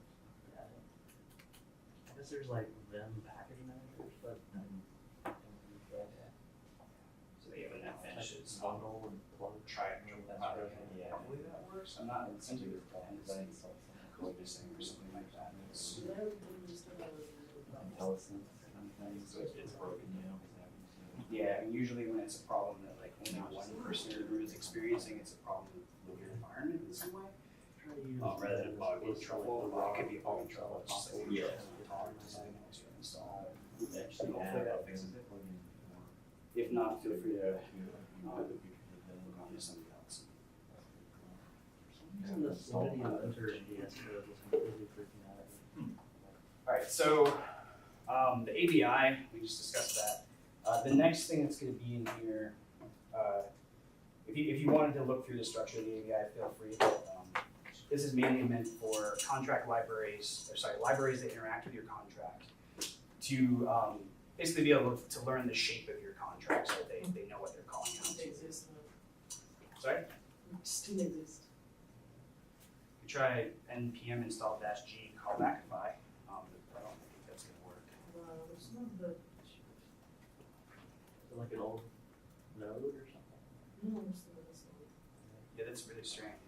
Yeah. I guess there's like Vim package managers, but I don't use that. So they have an finishes Bundle and plug. try it. Hopefully that works. I'm not incentive with dependency code missing or something like that. It's broken, yeah, and usually when it's a problem that like only one person or group is experiencing, it's a problem with your environment in some way. Rather than a bug with Truffle, it could be a bug with Truffle. It's just like install. Hopefully that fixes it. If not, feel free to look onto somebody else. Using the Solidity and Enter JS code was completely freaking out. Alright, so the ABI, we just discussed that. The next thing that's going to be in here, if you wanted to look through the structure of the ABI, feel free. But, this is mainly meant for contract libraries, libraries that interact with your contract to basically be able to learn the shape of your contract so that they know what they're calling out to. Exist. Sorry? Still exist. You try npm install -g callbackify, but I don't think that's going to work. It's not the. Is it like an old node or something? No, it's not. It's not. Yeah, that's really strange.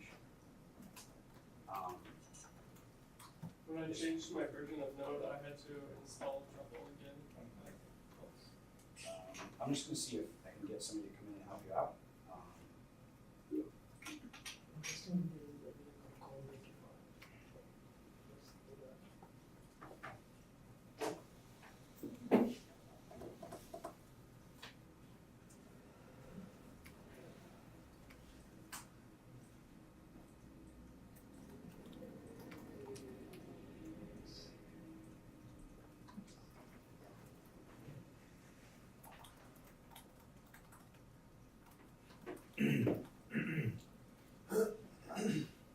When I changed my version of Node, I had to install Truffle again. I'm just going to see if I can get somebody to come in and help you out.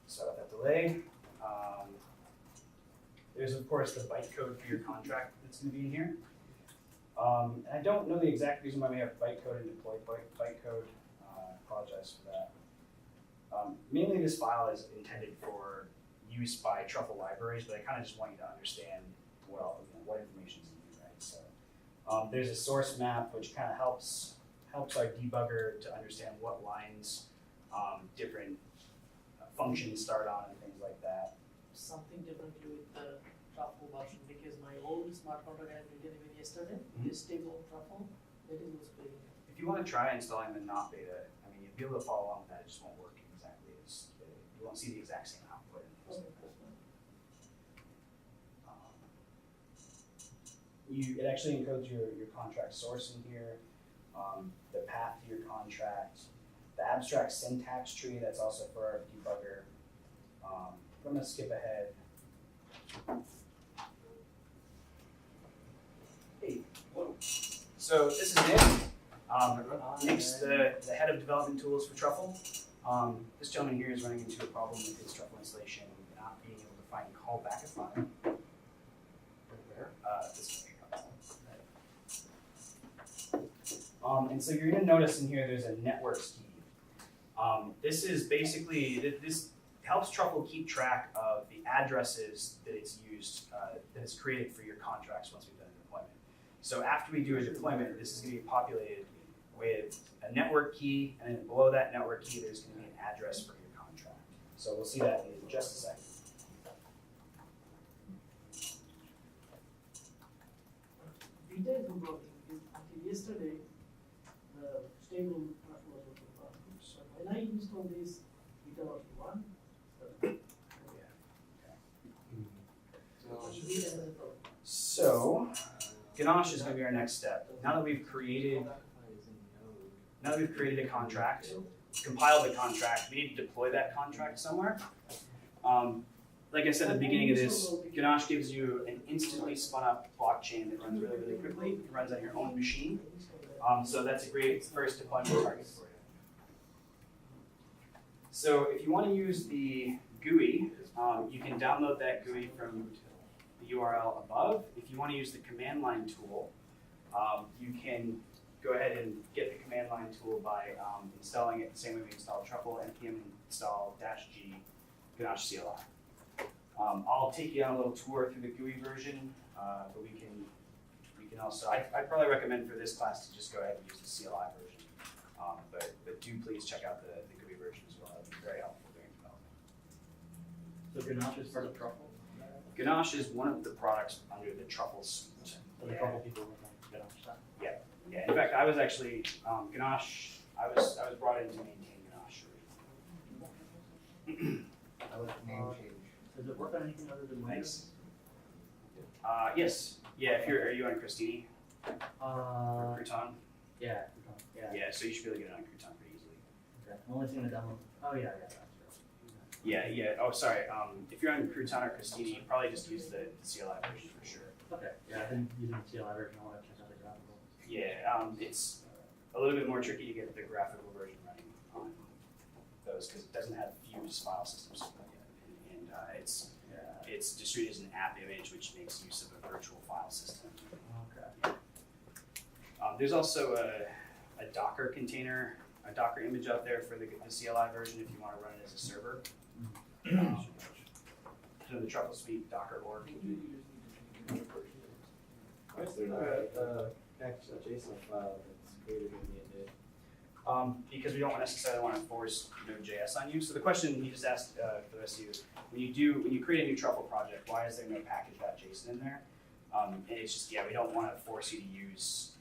Sorry about that delay. There's of course the bytecode for your contract that's going to be in here. And I don't know the exact reason why we have bytecode and deploy bytecode. I apologize for that. Mainly this file is intended for use by Truffle libraries, but I kind of just want you to understand what information is in here, right? So there's a source map which kind of helps our debugger to understand what lines different functions start on and things like that. Something differently with the Truffle version because my old smart contract I had written even yesterday, this table of Truffle, that is what's playing. If you want to try installing the not beta, I mean, you'll be able to follow along with that. It just won't work exactly as you won't see the exact same output. And things like that. It actually encodes your contract source in here, the path to your contract, the abstract syntax tree. That's also for our debugger. I'm going to skip ahead. Hey, whoa. So this is Nick. Nick's the head of development tools for Truffle. This gentleman here is running into a problem with his Truffle installation, not being able to find callbackify. This way. And so you're going to notice in here there's a networks key. This is basically, this helps Truffle keep track of the addresses that it's used, that it's created for your contracts once we've done a deployment. So after we do a deployment, this is going to be populated with a network key, and then below that network key, there's going to be an address for your contract. So we'll see that in just a second. Beta is not working because until yesterday, the stable Truffle was working fine. So when I install this beta version 1, So Ganache is going to be our next step. Now that we've created a contract, compiled the contract, we need to deploy that contract somewhere. Like I said at the beginning of this, Ganache gives you an instantly spun up blockchain that runs really, really quickly. It runs on your own machine. So that's a great first deployment target for you. So if you want to use the GUI, you can download that GUI from the URL above. If you want to use the command line tool, you can go ahead and get the command line tool by installing it the same way we install Truffle, npm install -g Ganache CLI. I'll take you on a little tour through the GUI version, but we can also, I'd probably recommend for this class to just go ahead and use the CLI version. But do please check out the GUI version as well. It'll be very helpful during development. So Ganache is part of Truffle? Ganache is one of the products under the Truffle suite. So the Truffle people work on Ganache stuff? Yeah, in fact, I was actually, Ganache, I was brought in to maintain Ganache originally. I like the name change. Does it work on anything other than Windows? Yes, yeah, are you on Christini? Or Crouton? Yeah, yeah. Yeah, so you should be able to get it on Crouton pretty easily. Okay. I'm only seeing the demo. Oh, yeah, that's true. Yeah, oh, sorry, if you're on Crouton or Christini, probably just use the CLI version for sure. Okay, yeah, I've been using the CLI version. I want to check out the graphical. Yeah, it's a little bit more tricky to get the graphical version running on those because it doesn't have fused file systems yet. And it's distributed as an app image, which makes use of a virtual file system. Okay. There's also a Docker container, a Docker image out there for the CLI version if you want to run it as a server. So the Truffle Suite Docker org. Why is there not a JSON file that's created in the init? Because we don't necessarily want to force Node.js on you. So the question he just asked for the rest of you, when you create a new Truffle project, why is there no package.json in there? And it's just, we don't want to force you to use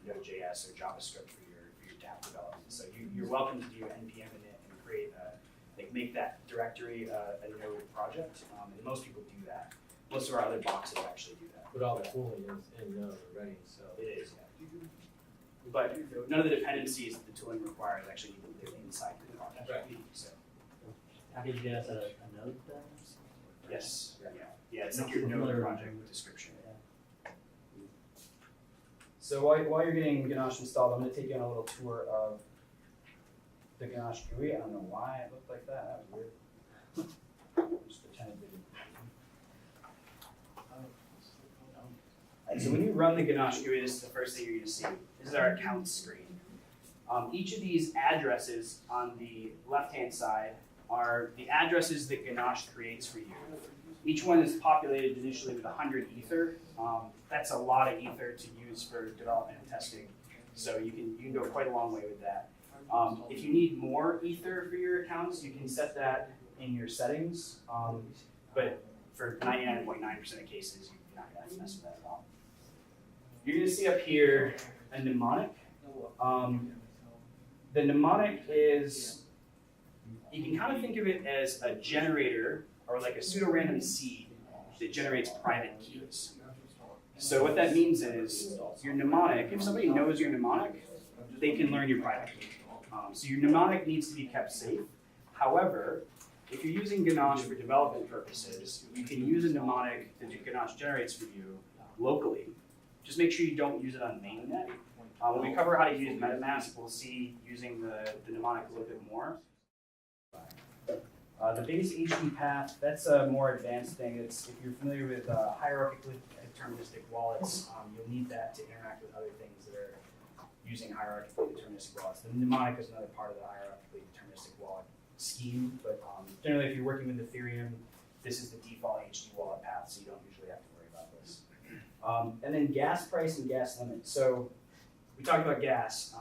Node.js or JavaScript for your dApp development. So you're welcome to do npm init and create make that directory a Node project. And most people do that. Most of our other boxes actually do that. But all the tooling is in Node already, so. It is, yeah. But none of the dependencies that the tooling requires actually need to live inside the project. Right. So, Package.js a node then? yes, yeah, it's like your Node project description. So while you're getting Ganache installed, I'm going to take you on a little tour of the Ganache GUI. I don't know why it looked like that. That was weird. Just pretended it didn't. Alright, so when you run the Ganache GUI, this is the first thing you're going to see. This is our account screen. Each of these addresses on the left-hand side are the addresses that Ganache creates for you. Each one is populated initially with 100 ether. That's a lot of ether to use for development and testing. So you can go quite a long way with that. If you need more ether for your accounts, you can set that in your settings. But for 99.9% of cases, you're not going to have to mess with that at all. You're going to see up here a mnemonic. The mnemonic is, you can kind of think of it as a generator or like a pseudo-random seed that generates private keys. So what that means is your mnemonic, if somebody knows your mnemonic, they can learn your private key. So your mnemonic needs to be kept safe. However, if you're using Ganache for development purposes, you can use a mnemonic that Ganache generates for you locally. Just make sure you don't use it on mainnet. When we cover how to use MetaMask, we'll see using the mnemonic a little bit more. The base HD path, that's a more advanced thing. If you're familiar with hierarchically deterministic wallets, you'll need that to interact with other things that are using hierarchically deterministic wallets. The mnemonic is another part of the hierarchically deterministic wallet scheme, but generally if you're working with Ethereum, this is the default HD wallet path, so you don't usually have to worry about this. And then gas price and gas limit. So we talked about gas.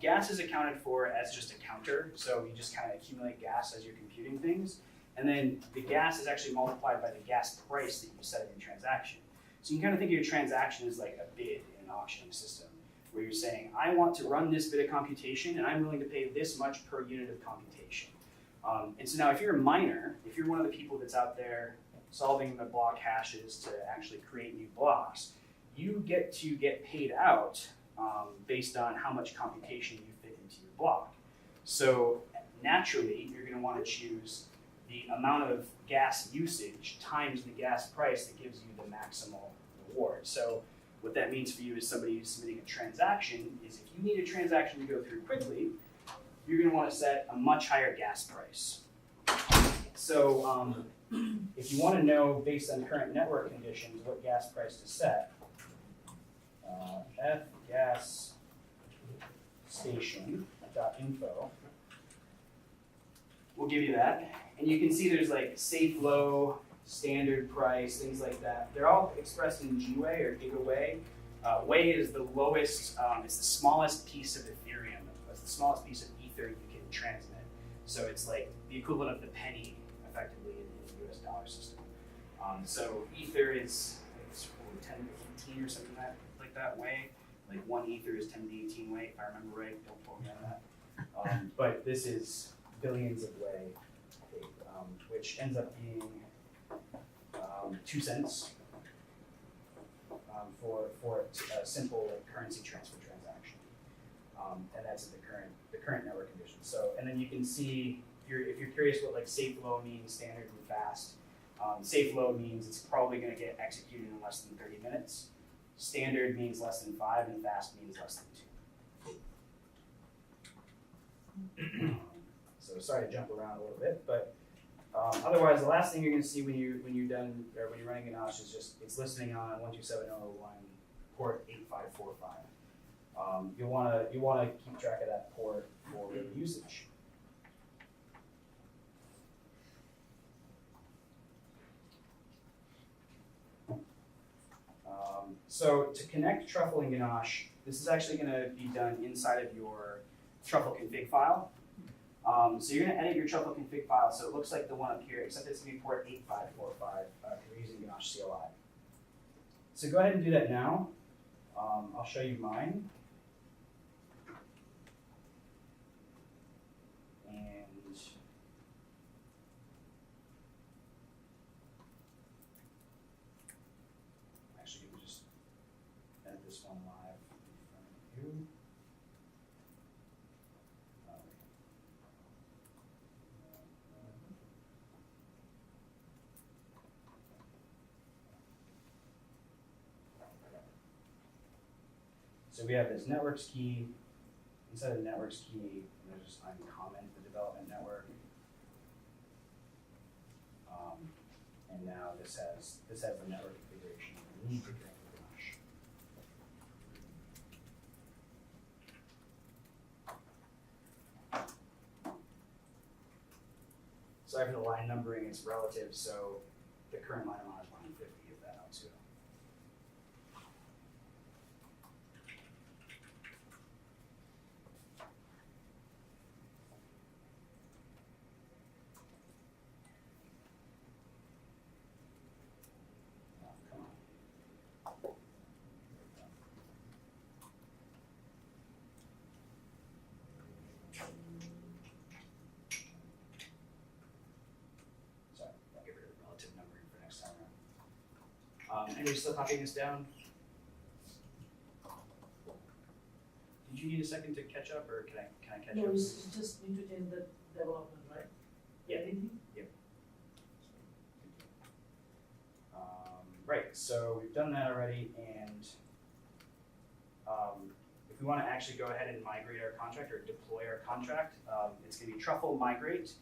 Gas is accounted for as just a counter, so you just kind of accumulate gas as you're computing things. And then the gas is actually multiplied by the gas price that you set in your transaction. So you can kind of think of your transaction as like a bid in an auctioning system, where you're saying, I want to run this bit of computation, and I'm willing to pay this much per unit of computation. And so now if you're a miner, if you're one of the people that's out there solving the block hashes to actually create new blocks, you get to get paid out based on how much computation you fit into your block. So naturally, you're going to want to choose the amount of gas usage times the gas price that gives you the maximal reward. So what that means for you as somebody who's submitting a transaction is if you need a transaction to go through quickly, you're going to want to set a much higher gas price. So if you want to know based on current network conditions what gas price to set, F gas station.info will give you that. And you can see there's like safe low, standard price, things like that. They're all expressed in Gwei or Gigawei. Wei is the lowest, it's the smallest piece of Ethereum. It's the smallest piece of Ether you can transmit. So it's like the equivalent of the penny, effectively, in the US dollar system. So Ether is, I think it's 10 to 18 or something like that Wei. Like 1 Ether is 10 to 18 Wei, if I remember right. Don't quote me on that. But this is billions of Wei, which ends up being 2 cents for a simple currency transfer transaction, and that's at the current network conditions. So, and then you can see if you're curious what like safe low means, standard and fast. Safe low means it's probably going to get executed in less than 30 minutes. Standard means less than 5, and fast means less than 2. So sorry to jump around a little bit, but otherwise, the last thing you're going to see when you're running Ganache is just it's listening on 127.0.1 port 8545. You want to keep track of that port for usage. So to connect Truffle and Ganache, this is actually going to be done inside of your Truffle config file. So you're going to edit your Truffle config file so it looks like the one up here, except it's going to be port 8545 because we're using Ganache CLI. So go ahead and do that now. I'll show you mine. And actually, you can just edit this one live in front of you. So we have this networks key. Inside of the networks key, there's just uncomment the development network. And now this has the network configuration we need to connect with Ganache. Sorry for the line numbering, it's relative, so the current line I'm on is line 50, if that helps you. And you're still copying this down? Did you need a second to catch up, or can I catch up? No, you just need to change the development, right? Yeah. Anything? Yep. Right, so we've done that already, and if we want to actually go ahead and migrate our contract or deploy our contract, it's going to be Truffle migrate,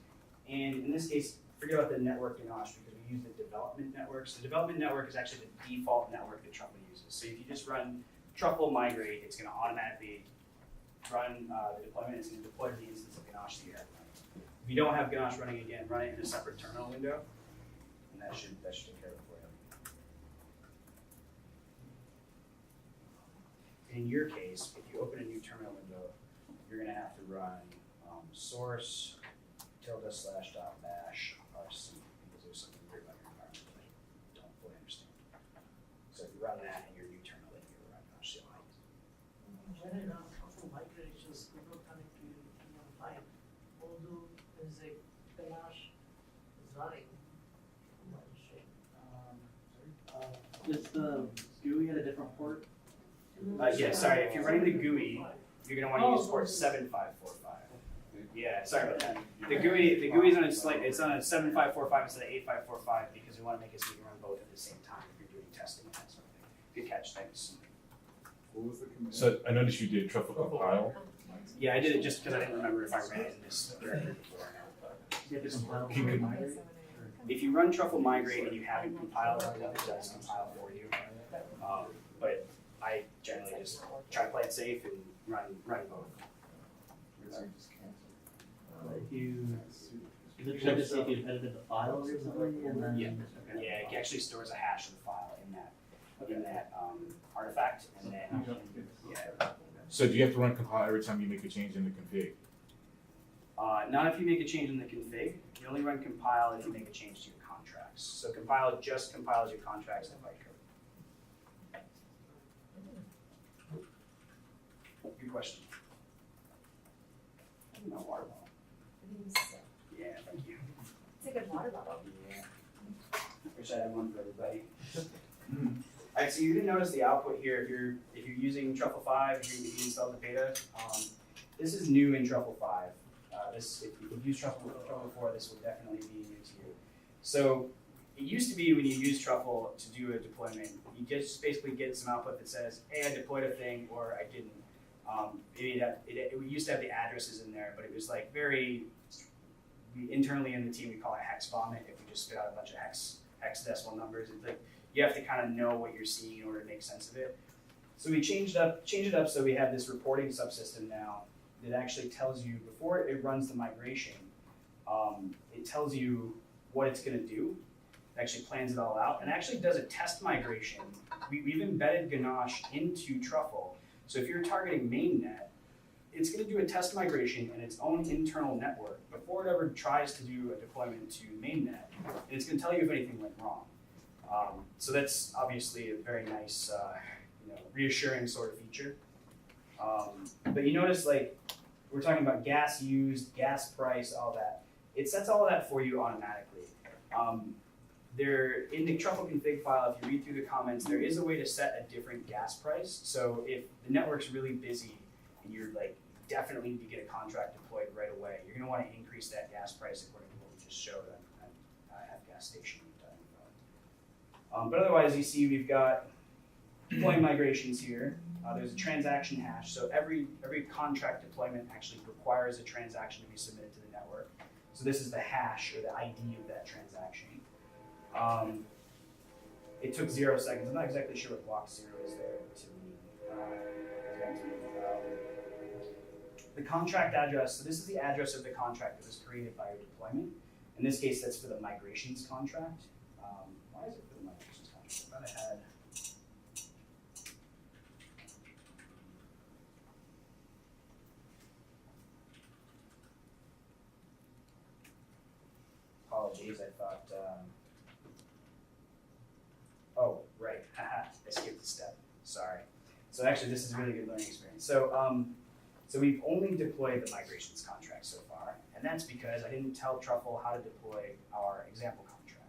and in this case, forget about the network Ganache because we use the development network. So the development network is actually the default network that Truffle uses. So if you just run Truffle migrate, it's going to automatically run the deployment. It's going to deploy to the instance of Ganache that you have running. If you don't have Ganache running again, run it in a separate terminal window, and that should take care of it for you. In your case, if you open a new terminal window, you're going to have to run source ~/.bash rc because there's something weird about your environment that I don't fully understand. So if you run that in your new terminal, then you're running Ganache CLI. When I run Truffle migrate, it just could not connect to your client. Although there is a Ganache is running. Is the GUI at a different port? Yeah, sorry, if you're running the GUI, you're going to want to use port 7545. Yeah, sorry about that. The GUI is on a it's on a 7545 instead of 8545 because we want to make it so you can run both at the same time if you're doing testing and that sort of thing. Good catch, thanks. What was the command? So I noticed you did Truffle compile. Yeah, I did it just because I didn't remember if I ran it in this directory before. You have to compile Can you- migrate? If you run Truffle migrate and you haven't compiled, it does compile for you. But I generally just try to play it safe and run both. I just canceled. If you, is it check to see if you've edited the file recently and then? Yeah. Okay. Yeah, it actually stores a hash of the file in that artifact, and then, yeah. So do you have to run compile every time you make a change in the config? Not if you make a change in the config. You only run compile if you make a change to your contracts. So compile just compiles your contracts in bytecode. Good question. I don't know, water bottle. Yeah, thank you. It's a good water bottle. Yeah. Wish I had one for everybody. Alright, so you didn't notice the output here if you're using Truffle 5, if you install the beta. This is new in Truffle 5. If you've used Truffle before, this will definitely be new to you. So it used to be when you use Truffle to do a deployment, you just basically get some output that says, hey, I deployed a thing or I didn't. We used to have the addresses in there, but it was like internally in the team we call it hex vomit if we just spit out a bunch of hex decimal numbers. It's like you have to kind of know what you're seeing in order to make sense of it. So we changed it up so we have this reporting subsystem now that actually tells you before it runs the migration, it tells you what it's going to do. It actually plans it all out and actually does a test migration. We've embedded Ganache into Truffle. So if you're targeting mainnet, it's going to do a test migration in its own internal network before it ever tries to do a deployment to mainnet, and it's going to tell you if anything went wrong. So that's obviously a very nice, reassuring sort of feature. But you notice, like, we're talking about gas used, gas price, all that. It sets all of that for you automatically. In the Truffle config file, if you read through the comments, there is a way to set a different gas price. So if the network's really busy and you're like definitely need to get a contract deployed right away, you're going to want to increase that gas price according to what we just showed at gas station. But otherwise, you see we've got deploying migrations here. There's a transaction hash, so every contract deployment actually requires a transaction to be submitted to the network. So this is the hash or the ID of that transaction. It took 0 seconds. I'm not exactly sure what block 0 is there to me. The contract address, so this is the address of the contract that was created by your deployment. In this case, that's for the migrations contract. Why is it for the migrations contract? I thought I had. Apologies, I thought. Oh, right. Haha, I skipped a step. Sorry. So actually, this is a really good learning experience. So we've only deployed the migrations contract so far, and that's because I didn't tell Truffle how to deploy our example contract.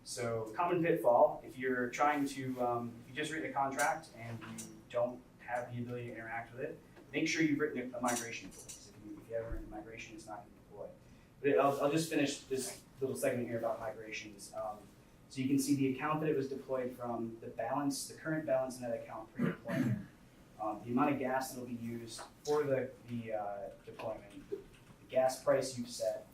So common pitfall, if you're trying to, if you just written a contract and you don't have the ability to interact with it, make sure you've written a migration for it. Because if you haven't written a migration, it's not going to deploy. But I'll just finish this little segment here about migrations. So you can see the account that it was deployed from, the current balance in that account pre-deployment, the amount of gas that will be used for the deployment, the gas price you've set,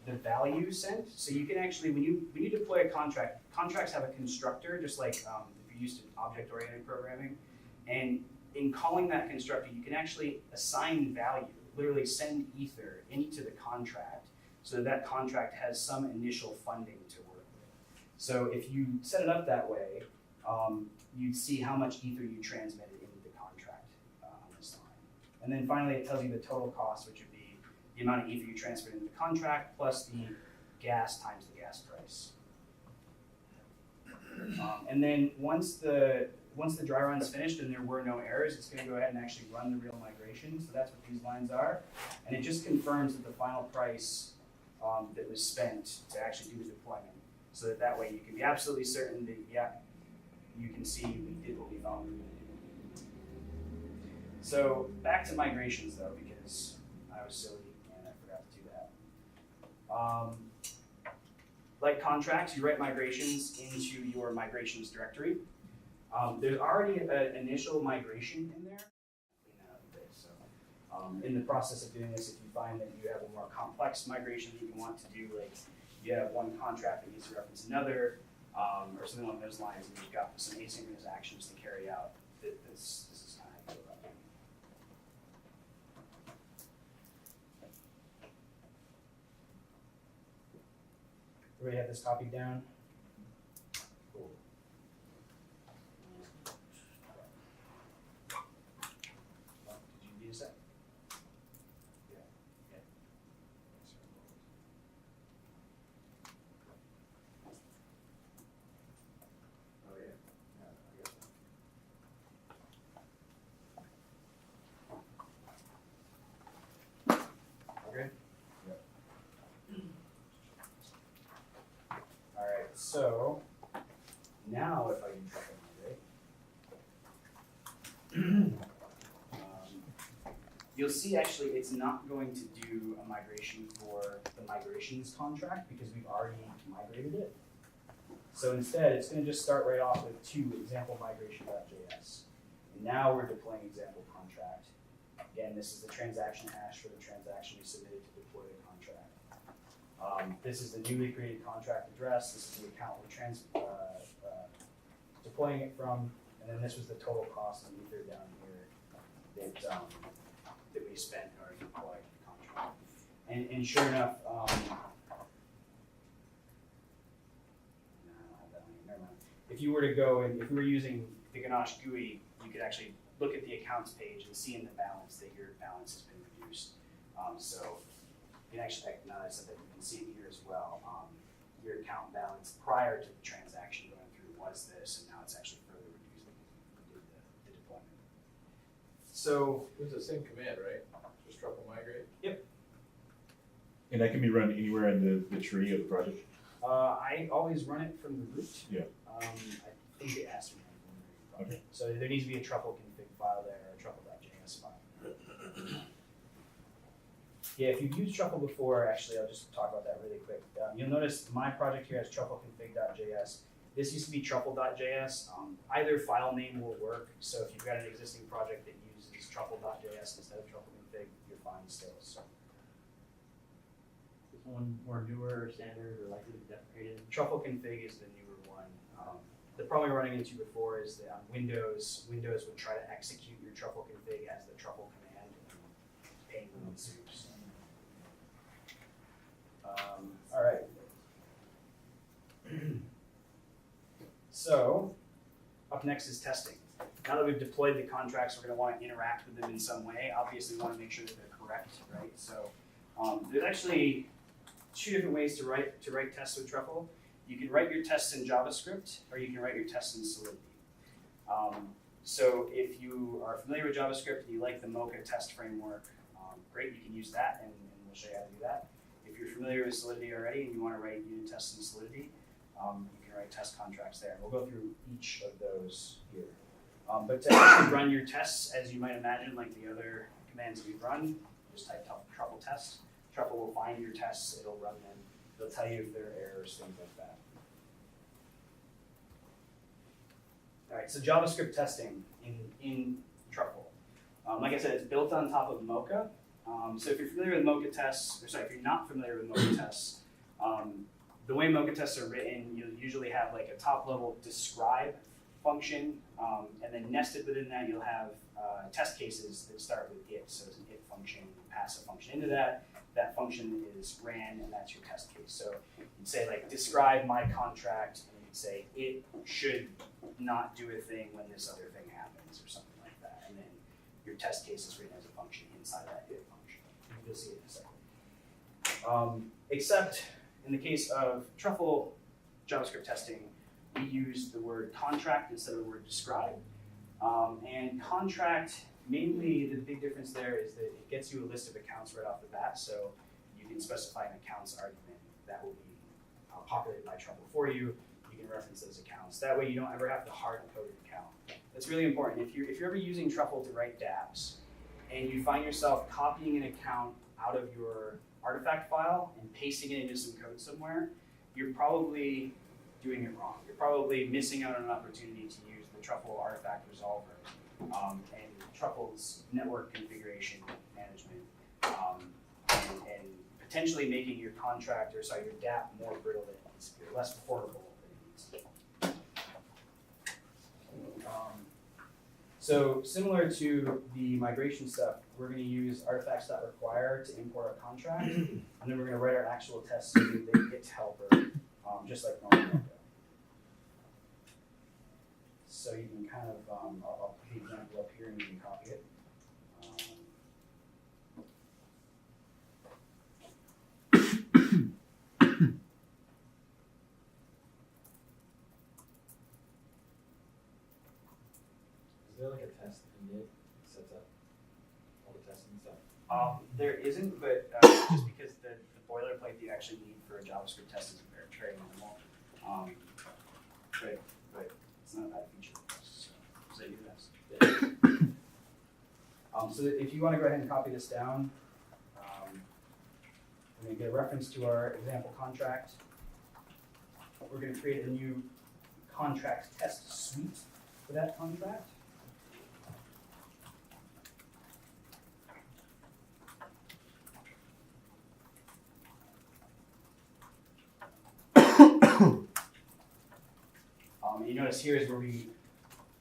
the value sent. So you can actually, when you deploy a contract, contracts have a constructor, just like if you're used to object-oriented programming. And in calling that constructor, you can actually assign value, literally send ether into the contract so that contract has some initial funding to work with. So if you set it up that way, you'd see how much ether you transmitted into the contract on this line. And then finally, it tells you the total cost, which would be the amount of ether you transferred into the contract plus the gas times the gas price. And then once the dry run's finished and there were no errors, it's going to go ahead and actually run the real migration. So that's what these lines are. And it just confirms that the final price that was spent to actually do the deployment. So that way you can be absolutely certain that, yeah, you can see we did what we thought we were going to do. So back to migrations though, because I was silly and I forgot to do that. Like contracts, you write migrations into your migrations directory. There's already an initial migration in there. In the process of doing this, if you find that you have a more complex migration that you want to do, like you have one contract that needs to reference another, or something along those lines, and you've got some asynchronous actions to carry out, this is kind of how you go about Everybody have this copied down? Oh, did you use that? Yeah. Oh, yeah. Yeah, I got Okay. All right, so now if I can truffle migrate, you'll see actually it's not going to do a migration for the migrations contract because we've already migrated it. So instead, it's going to just start right off with example migration.js. And now we're deploying example contract. Again, this is the transaction hash for the transaction we submitted to deploy the contract. This is the newly created contract address. This is the account we're deploying it from. And then this was the total cost of Ether down here that we spent in order to deploy the contract. And sure enough, if you were to go and if we were using the Ganache GUI, you could actually look at the accounts page and see in the balance that your balance has been reduced. So you can actually, now that I said that, you can see it here as well. Your account balance prior to the transaction going through was this, and now it's actually further reduced because we did the deployment. So It's the same command, right? Just truffle migrate? And that can be run anywhere in the tree of the project? I always run it from the root. Yeah. I think it asked me. Okay. So there needs to be a truffle config file there, or a truffle.js file. Yeah, if you've used Truffle before, actually, I'll just talk about that really quick. You'll notice my project here has truffleconfig.js. This used to be truffle.js. Either file name will work. So if you've got an existing project that uses truffle.js instead of truffleconfig, you're fine still. So Is one more newer or standard or likely to be deprecated? truffleconfig is the newer one. The problem we're running into before is that on Windows would try to execute your truffle config as the truffle command, and pain ensues. All right. So, up next is testing. Now that we've deployed the contracts, we're going to want to interact with them in some way. Obviously, we want to make sure that they're correct, right? So, there's actually two different ways to write tests with Truffle. You can write your tests in JavaScript, or you can write your tests in Solidity. So if you are familiar with JavaScript and you like the Mocha test framework, great, you can use that, and we'll show you how to do that. If you're familiar with Solidity already and you want to write unit tests in Solidity, you can write test contracts there. We'll go through each of those here. But to actually run your tests, as you might imagine, like the other commands that we've run, just type truffle test. Truffle will find your tests, it'll run them. They'll tell you if there are errors, things like that. All right, so JavaScript testing in Truffle. Like I said, it's built on top of Mocha. So if you're familiar with Mocha tests, or sorry, if you're not familiar with Mocha tests, the way Mocha tests are written, you'll usually have like a top level describe function, and then nested within that you'll have test cases that start with it. So it's an it function, you pass a function into that. That function is ran, and that's your test case. So you'd say like describe my contract, and you'd say it should not do a thing when this other thing happens, or something like that. And then your test case is written as a function inside that it function. You'll see it in a second. Except in the case of Truffle JavaScript testing, we use the word contract instead of the word describe. And contract, mainly the big difference there is that it gets you a list of accounts right off the bat, so you can specify an accounts argument that will be populated by Truffle for you. You can reference those accounts. That way you don't ever have to hard code an account. That's really important. If you're ever using Truffle to write dApps and you find yourself copying an account out of your artifact file and pasting it into some code somewhere, you're probably doing it wrong. You're probably missing out on an opportunity to use the Truffle artifact resolver and Truffle's network configuration management, and potentially making your contract, or sorry, your dApp more brittle than it needs to be, or less portable than it needs to be. So similar to the migration stuff, we're going to use artifacts.require to import our contract, and then we're going to write our actual tests using the git helper just like normal Mocha. So you can kind of, I'll put the example up here and you can copy it. Is there like a test init that sets up all the testing stuff? There isn't, but just because the boilerplate that you actually need for a JavaScript test is very minimal. But it's not a bad feature. So you do this. So if you want to go ahead and copy this down, we're going to get a reference to our example contract. We're going to create a new contract test suite for that contract. You notice here is where we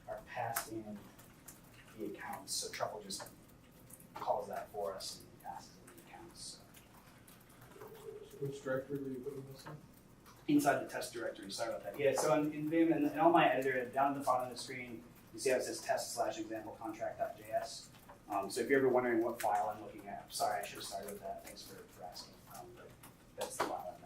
are passing in the accounts. So Truffle just calls that for us and passes in the accounts. Which directory were you putting this in? Inside the test directory, sorry about that. Yeah, so in Vim and on my editor, down at the bottom of the screen, you see how it says test/example contract.js. So if you're ever wondering what file I'm looking at, sorry, I should have started with that. Thanks for asking. But that's the file I'm editing.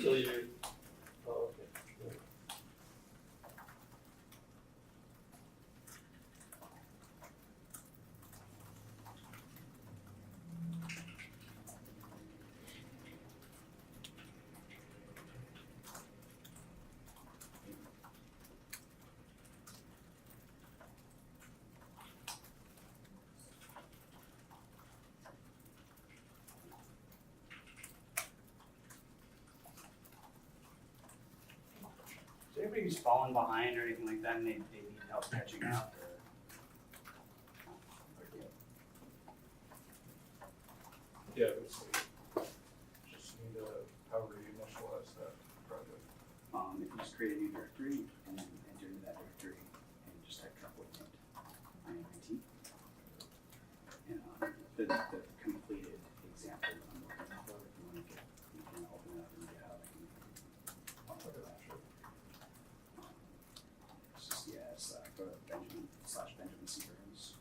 So you're, oh, okay. Yeah. So anybody who's fallen behind or anything like that and they need help catching up or Yeah, basically. Just need to, however you initialize that project. if you just create a new directory and then enter into that directory and just type truffle int, INIT. And the completed example I'm looking for, if you want to get, you can open it up in GitHub. I'll look at that. It's just, yeah, it's go to Benjamin Seaburns.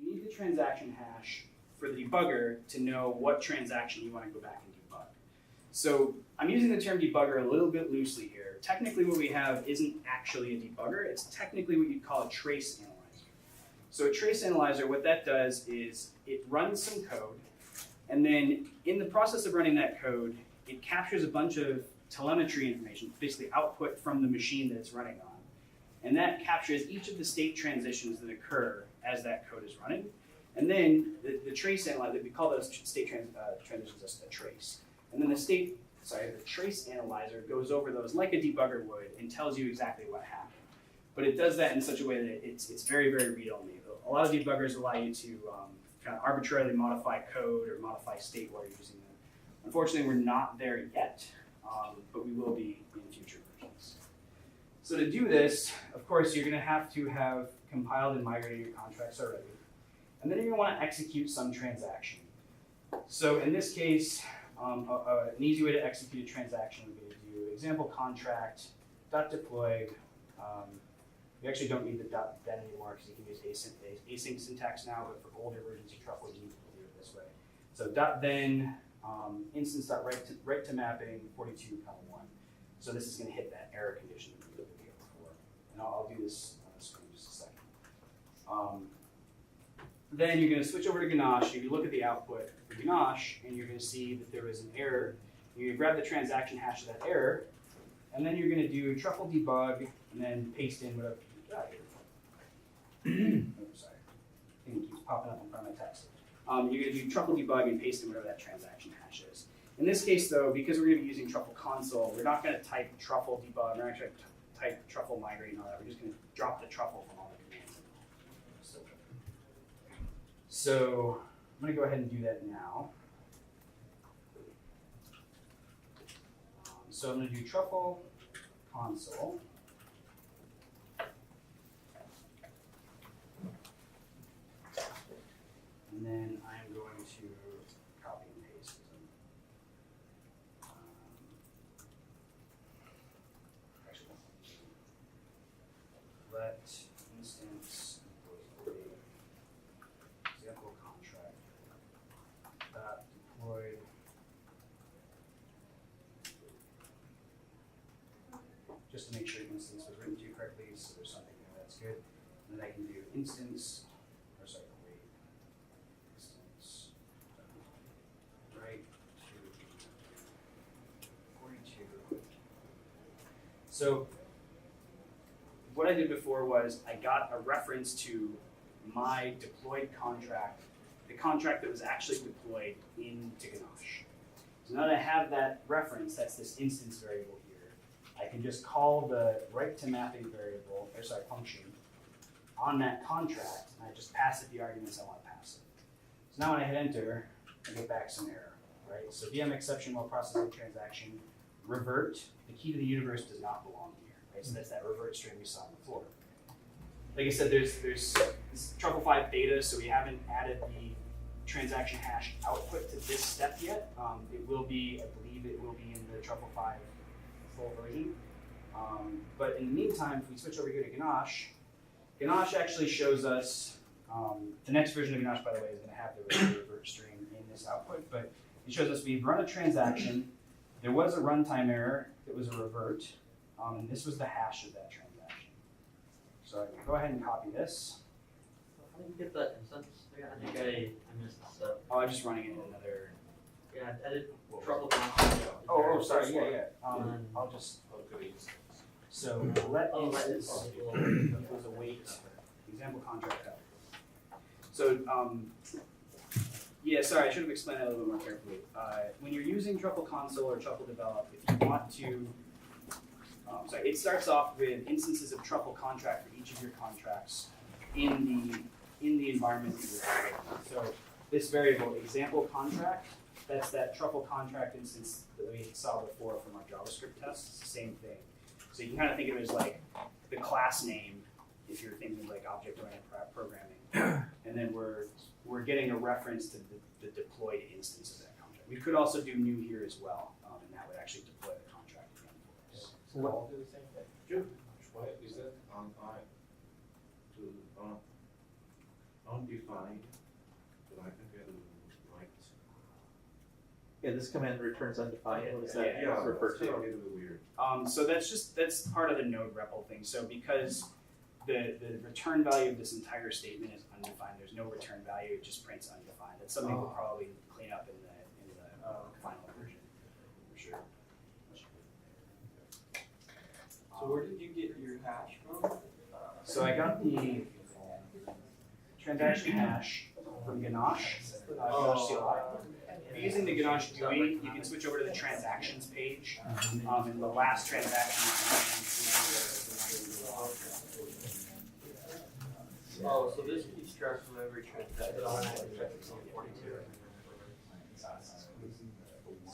You need the transaction hash for the debugger to know what transaction you want to go back and debug. So I'm using the term debugger a little bit loosely here. Technically what we have isn't actually a debugger, it's technically what you'd call a trace analyzer. So a trace analyzer, what that does is it runs some code, and then in the process of running that code, it captures a bunch of telemetry information, basically output from the machine that it's running on. And that captures each of the state transitions that occur as that code is running. And then the trace analyzer, we call those state transitions a trace. And then the trace analyzer goes over those like a debugger would and tells you exactly what happened. But it does that in such a way that it's very read-only. A lot of debuggers allow you to kind of arbitrarily modify code or modify state while you're using them. Unfortunately, we're not there yet, but we will be in future versions. So to do this, of course, you're going to have compiled and migrated your contracts already. And then you're going to want to execute some transaction. So in this case, an easy way to execute a transaction would be to do example contract, .deploy. We actually don't need the .then anymore because you can use async syntax now, but for older versions of Truffle, you need to do it this way. So .then instance.write to mapping 42:1. So this is going to hit that error condition that we looked at before. And I'll do this on the screen in just a second. Then you're going to switch over to Ganache. If you look at the output for Ganache, and you're going to see that there was an error. You grab the transaction hash of that error, and then you're going to do truffle debug, and then paste in whatever. Oh, sorry. I think it keeps popping up in front of my text. You're going to do truffle debug and paste in whatever that transaction hash is. In this case, though, because we're going to be using Truffle console, we're not going to type truffle debug. We're actually going to type truffle migrate and all that. We're just going to drop the truffle from all the commands. So I'm going to go ahead and do that now. So I'm going to do truffle console. And then I'm going to copy and paste them. Actually, let instance equals example contract deployed just to make sure instance was written to correctly, so there's something there that's good. And then I can do instance, or sorry, wait, instance, right to 42. So what I did before was I got a reference to my deployed contract, the contract that was actually deployed into Ganache. So now that I have that reference, that's this instance variable here, I can just call the write to mapping variable, or sorry, function, on that contract, and I just pass it the arguments I want to pass it. So now when I hit enter, I get back some error, right? So VM exception while processing transaction, revert, the key to the universe does not belong here, right? So that's that revert string we saw on the floor. Like I said, there's this Truffle 5 beta, so we haven't added the transaction hash output to this step yet. It will be, I believe it will be in the Truffle 5 full version. But in the meantime, if we switch over here to Ganache, Ganache actually shows us, the next version of Ganache, by the way, is going to have the revert string in this output, but it shows us we've run a transaction, there was a runtime error, it was a revert, and this was the hash of that transaction. So I can go ahead and copy this. How do you get that instance? I think I missed this up. Oh, I'm just running it in another. Yeah, edit TruffleCon. Oh, sorry, yeah. I'll just. So let instance equals await example contract out. So yeah, sorry, I should have explained that a little bit more carefully. When you're using Truffle console or Truffle develop, if you want to, it starts off with instances of Truffle contract for each of your contracts in the environment that you're creating. So this variable example contract, that's that Truffle contract instance that we saw before from our JavaScript tests. It's the same thing. So you can kind of think of it as like the class name if you're thinking like object-oriented programming, and then we're getting a reference to the deployed instance of that contract. We could also do new here as well, and that would actually deploy the contract again for us. So all do the same thing? Sure. Why is that undefined? But I think I right. Yeah, this command returns undefined. What does that Yeah, refer It's a to? little weird. So that's part of the node REPL thing. So because the return value of this entire statement is undefined, there's no return value, it just prints undefined. That's something we'll probably clean up in the final version, for sure. So where did you get your hash from? So I got the transaction hash from Ganache, Ganache CLI. If you're using the Ganache GUI, you can switch over to the transactions page. And the last transaction. Oh, so this keeps track of every transaction.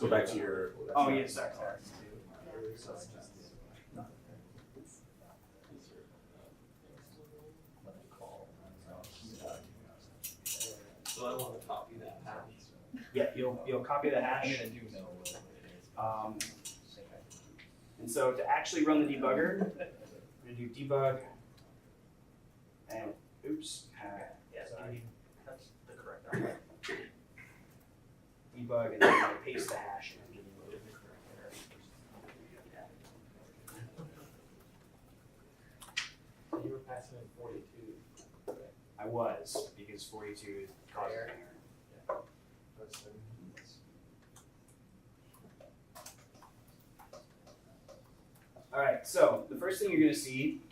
Go back to your. Oh, yeah, sorry. So I want to copy that hash. Yeah, you'll copy the hash. And so to actually run the debugger, we're gonna do debug and oops. Sorry. That's the correct argument. Debug and then I paste the hash and give you the correct error. So you were passing in 42. I was, because 42 is causing an error. All right, so the first thing you're gonna see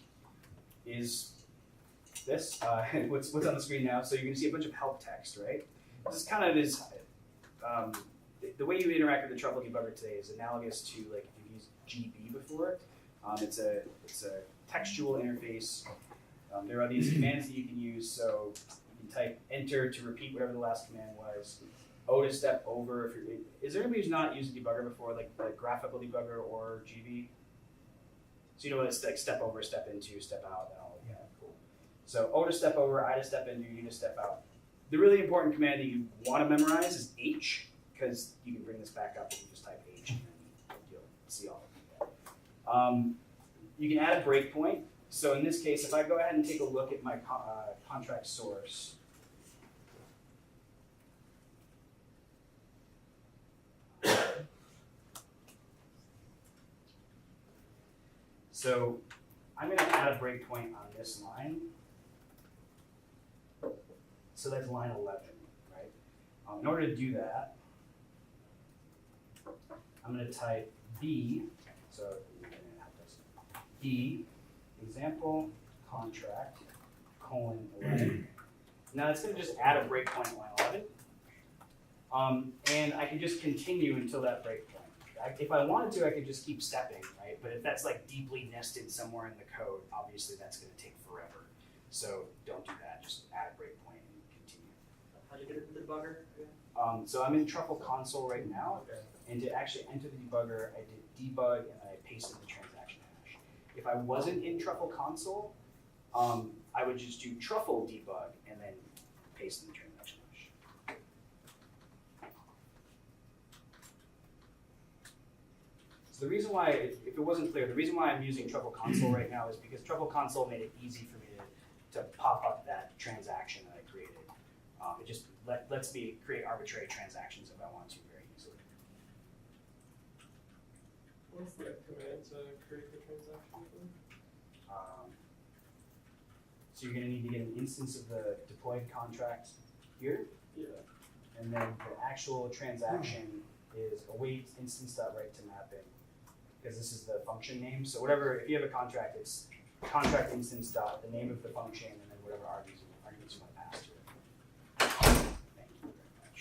is this, what's on the screen now. So you're gonna see a bunch of help text, right? This kind of is, the way you interact with the Truffle debugger today is analogous to like if you've used GB before. It's a textual interface. There are these commands that you can use, so you can type enter to repeat whatever the last command was, O to step over. If you're, is there anybody who's not used a debugger before, like graphical debugger or GB? So you know what it's like step over, step into, step out, and all of that. Cool. So O to step over, I to step into, U to step out. The really important command that you want to memorize is H, because you can bring this back up and you just type H and then you'll see all of that. You can add a breakpoint. So in this case, if I go ahead and take a look at my contract source, so I'm going to add a breakpoint on this line. So that's line 11, right? In order to do that, I'm going to type B. So B example contract colon 11. Now it's going to just add a breakpoint at line 11. And I can just continue until that breakpoint. If I wanted to, I could just keep stepping, right? But if that's like deeply nested somewhere in the code, obviously that's going to take forever. So don't do that. Just add a breakpoint and continue. How do you get it to the debugger? So I'm in Truffle console right now, and to actually enter the debugger, I did debug and I pasted the transaction hash. If I wasn't in Truffle console, I would just do Truffle debug and then paste in the transaction hash. So the reason why, if it wasn't clear, the reason why I'm using Truffle console right now is because Truffle console made it easy for me to pop up that transaction that I created. It just lets me create arbitrary transactions if I want to very easily. What's the command to create the transaction? So you're going to need to get an instance of the deployed contract here. Yeah. And then the actual transaction is await instance.write to mapping, because this is the function name. So whatever, if you have a contract, it's contract instance dot the name of the function and then whatever arguments you want to pass to it. Thank you very much.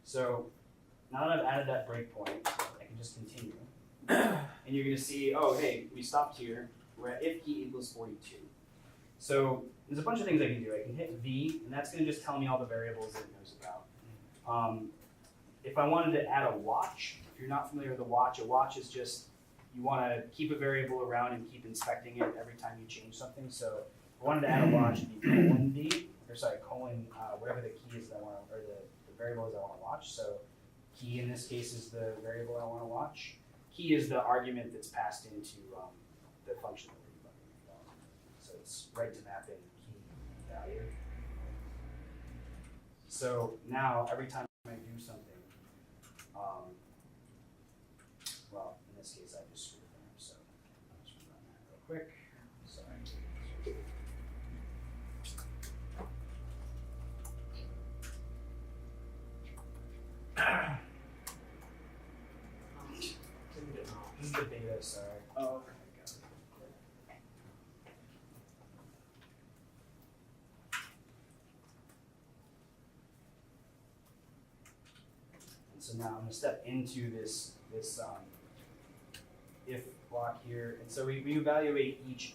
So now that I've added that breakpoint, I can just continue. And you're going to see, oh, hey, we stopped here. We're at if key equals 42. So there's a bunch of things I can do. I can hit V, and that's going to just tell me all the variables that it knows about. If I wanted to add a watch, if you're not familiar with a watch is just, you want to keep a variable around and keep inspecting it every time you change something. So if I wanted to add a watch, it'd be colon V, or sorry, colon, whatever the key is that I want to, or the variable is I want to watch. So key in this case is the variable I want to watch. Key is the argument that's passed into the function that we're debugging. So it's write to mapping key value. So now every time I do something, well, in this case I just screwed it up. So I'll just run that real quick. Sorry. This is the beta, sorry. Oh, okay, got it. And so now I'm going to step into this if block here. And so we evaluate each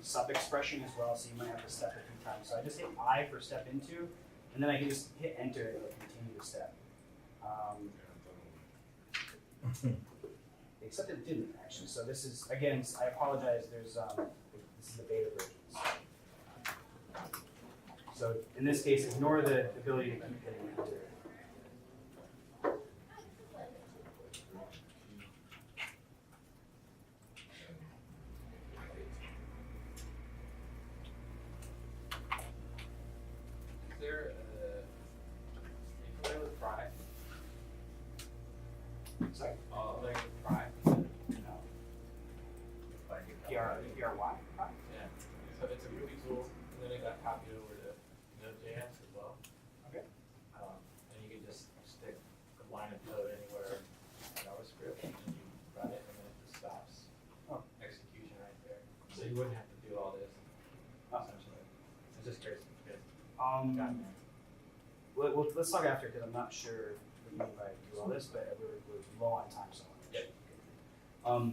sub-expression as well, so you might have to step a few times. So I just hit I for step into, and then I can just hit enter and it'll continue to step. Except it didn't actually. So this is, again, I apologize, there's this is the beta version. So in this case, ignore the ability to keep hitting enter. Is there are you familiar with Fry? Sorry. Like Fry? No. PRY? Yeah. So it's a Ruby tool, and then it got copied over to Node.js as well. Okay. And you can just stick a line of code anywhere in JavaScript, and then you run it, and then it just stops execution right there. So you wouldn't have to do all this, essentially. It's just crazy. Good. Let's talk after, because I'm not sure what you mean by do all this, but we're low on time, so I want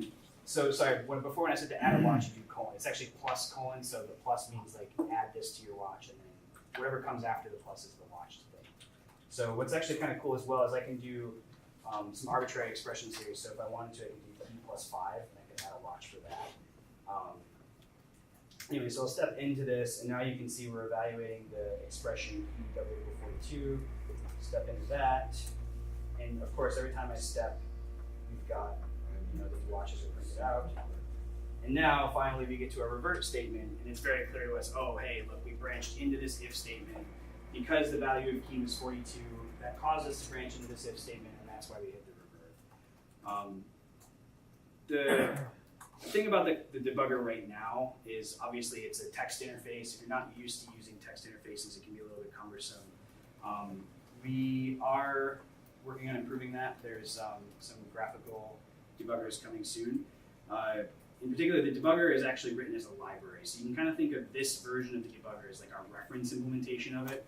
to so sorry, before when I said to add a watch, you do colon. It's actually plus colon, so the plus means like add this to your watch and then whatever comes after the plus is the watched thing. So what's actually kind of cool as well is I can do some arbitrary expressions here. So if I wanted to, I could do key plus 5, and I could add a watch for that. Anyway, so I'll step into this, and now you can see we're evaluating the expression w equal 42. Step into that, and of course, every time I step, we've got, these watches are printed out. And now, finally, we get to our revert statement, and it's very clear to us, oh, hey, look, we branched into this if statement. Because the value of key was 42, that caused us to branch into this if statement, and that's why we hit the revert. The thing about the debugger right now is, obviously, it's a text interface. If you're not used to using text interfaces, it can be a little bit cumbersome. We are working on improving that. There's some graphical debuggers coming soon. In particular, the debugger is actually written as a library. So you can kind of think of this version of the debugger as like our reference implementation of it,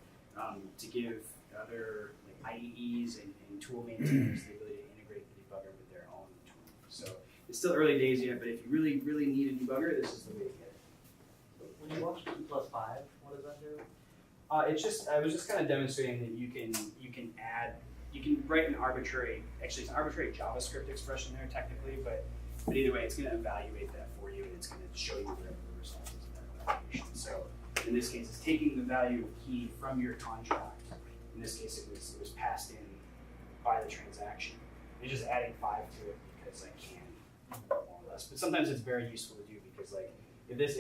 to give other IDEs and tool maintainers the ability to integrate the debugger with their own tool. So it's still early days yet, but if you really, really need a debugger, this is the way to get it. When you watch 2 plus 5, what does that do? I was just kind of demonstrating that you can write an arbitrary, actually it's an arbitrary JavaScript expression there technically, but either way, it's going to evaluate that for you, and it's going to show you whatever the result is in that evaluation. So in this case, it's taking the value of key from your contract. In this case, it was passed in by the transaction. It's just adding 5 to it because I can, more or less. But sometimes it's very useful to do because, like, if this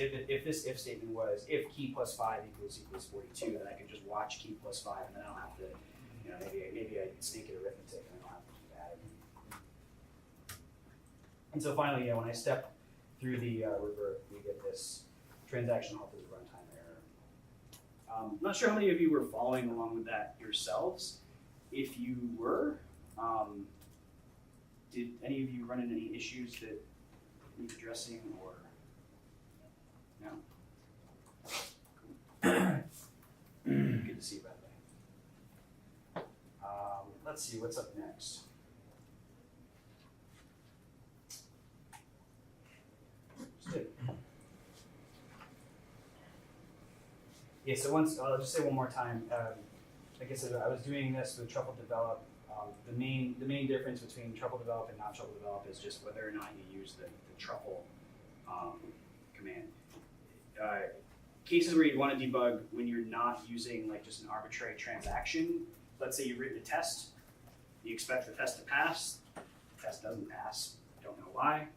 if statement was if key plus 5 equals 42, then I can just watch key plus 5, and then I don't have to, maybe I sneak it arithmetic, and I don't have to keep adding. And so finally, when I step through the revert, we get this transaction halted as runtime error. I'm not sure how many of you were following along with that yourselves. If you were, did any of you run into any issues that need addressing or no? Cool. Good to see you, by the way. Let's see, what's up next? Yeah, so I'll just say one more time. Like I said, I was doing this with Truffle Develop. The main difference between Truffle Develop and not Truffle Develop is just whether or not you use the Truffle command. Cases where you want to debug when you're not using like just an arbitrary transaction. Let's say you've written a test. You expect the test to pass. The test doesn't pass. Don't know why.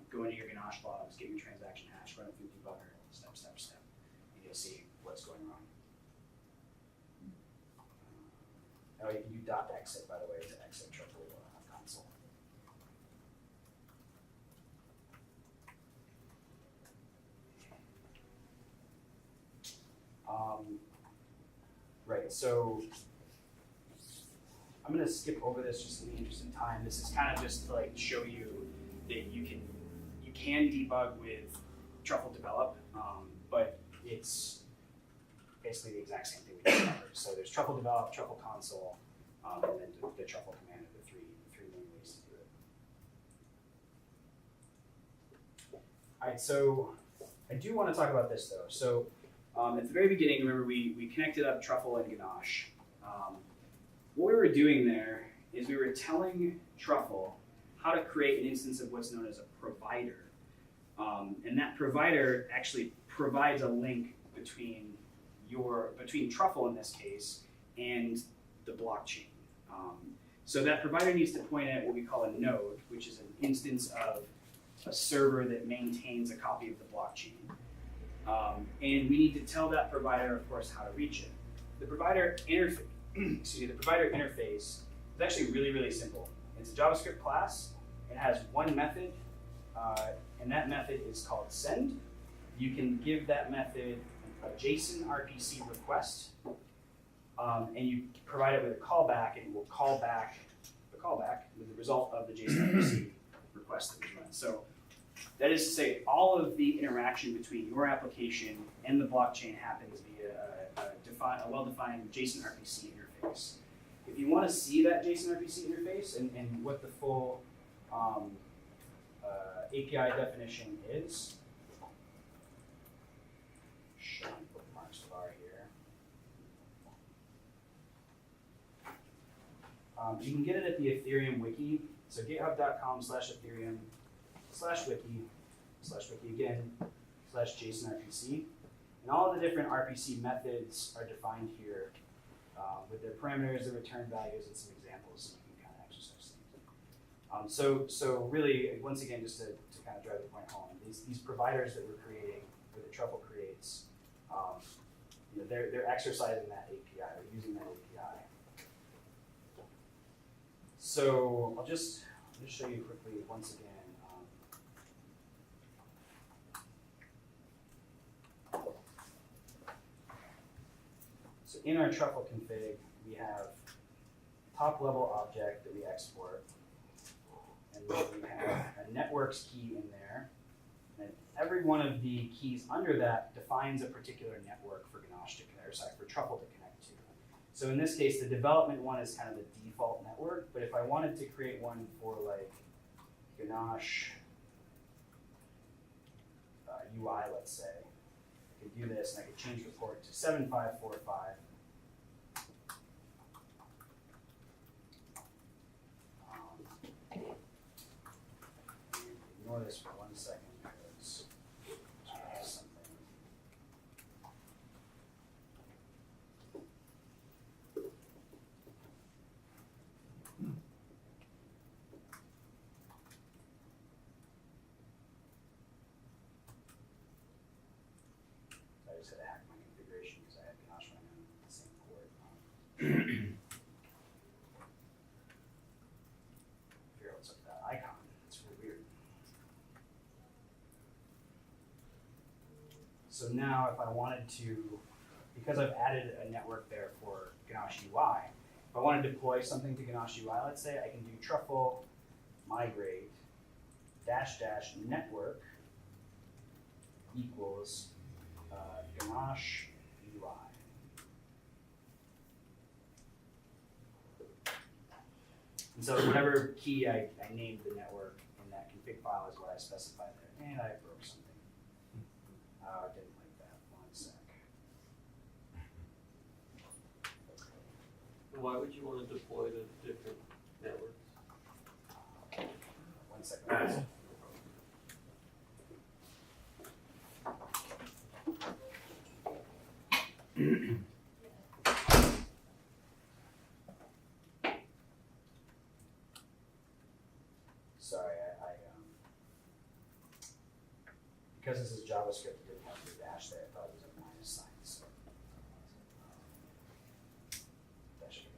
Go into your Ganache logs, get your transaction hash, run it through debugger, step. And you'll see what's going wrong. Oh, you can do .exit, by the way, to exit Truffle console. Right, so I'm going to skip over this just in the interest of time. This is kind of just to like show you that you can debug with Truffle Develop, but it's basically the exact same thing we just covered. So there's Truffle Develop, Truffle Console, and then the Truffle command are the three main ways to do it. All right, so I do want to talk about this though. So at the very beginning, remember we connected up Truffle and Ganache. What we were doing there is we were telling Truffle how to create an instance of what's known as a provider. And that provider actually provides a link between Truffle in this case and the blockchain. So that provider needs to point at what we call a node, which is an instance of a server that maintains a copy of the blockchain. And we need to tell that provider, of course, how to reach it. The provider interface is actually really, really simple. It's a JavaScript class. It has one method, and that method is called send. You can give that method a JSON RPC request, and you provide it with a callback, and it will call back the callback with the result of the JSON RPC request that was run. So that is to say, all of the interaction between your application and the blockchain happens via a well-defined JSON RPC interface. If you want to see that JSON RPC interface and what the full API definition is, showing bookmarks bar here. You can get it at the Ethereum wiki, so github.com/ethereum/wiki/wiki again/JSON-RPC. And all of the different RPC methods are defined here with their parameters, their return values, and some examples so you can kind of exercise things. So really, once again, just to kind of drive the point home, these providers that we're creating, or that Truffle creates, they're exercising that API, they're using that API. So I'll just show you quickly once again. So in our Truffle config, we have top level object that we export, and then we have a networks key in there, and every one of the keys under that defines a particular network for Ganache to connect, or sorry, for Truffle to connect to. So in this case, the development one is kind of the default network, but if I wanted to create one for like Ganache UI, let's say, I could do this and I could change the port to 7545. Ignore this for 1 second because something. I just had to hack my configuration because I had Ganache running on the same port. Figure out what's up with that icon. It's really weird. So now if I wanted to, because I've added a network there for Ganache UI, if I want to deploy something to Ganache UI, let's say, I can do truffle migrate -- network equals Ganache UI. And so whatever key I named the network in that config file is what I specified there. And I broke something. I didn't like that. 1 sec. Why would you want to deploy to different networks? 1 second. Sorry, because this is JavaScript, it didn't have the dash there. I thought it was a minus sign.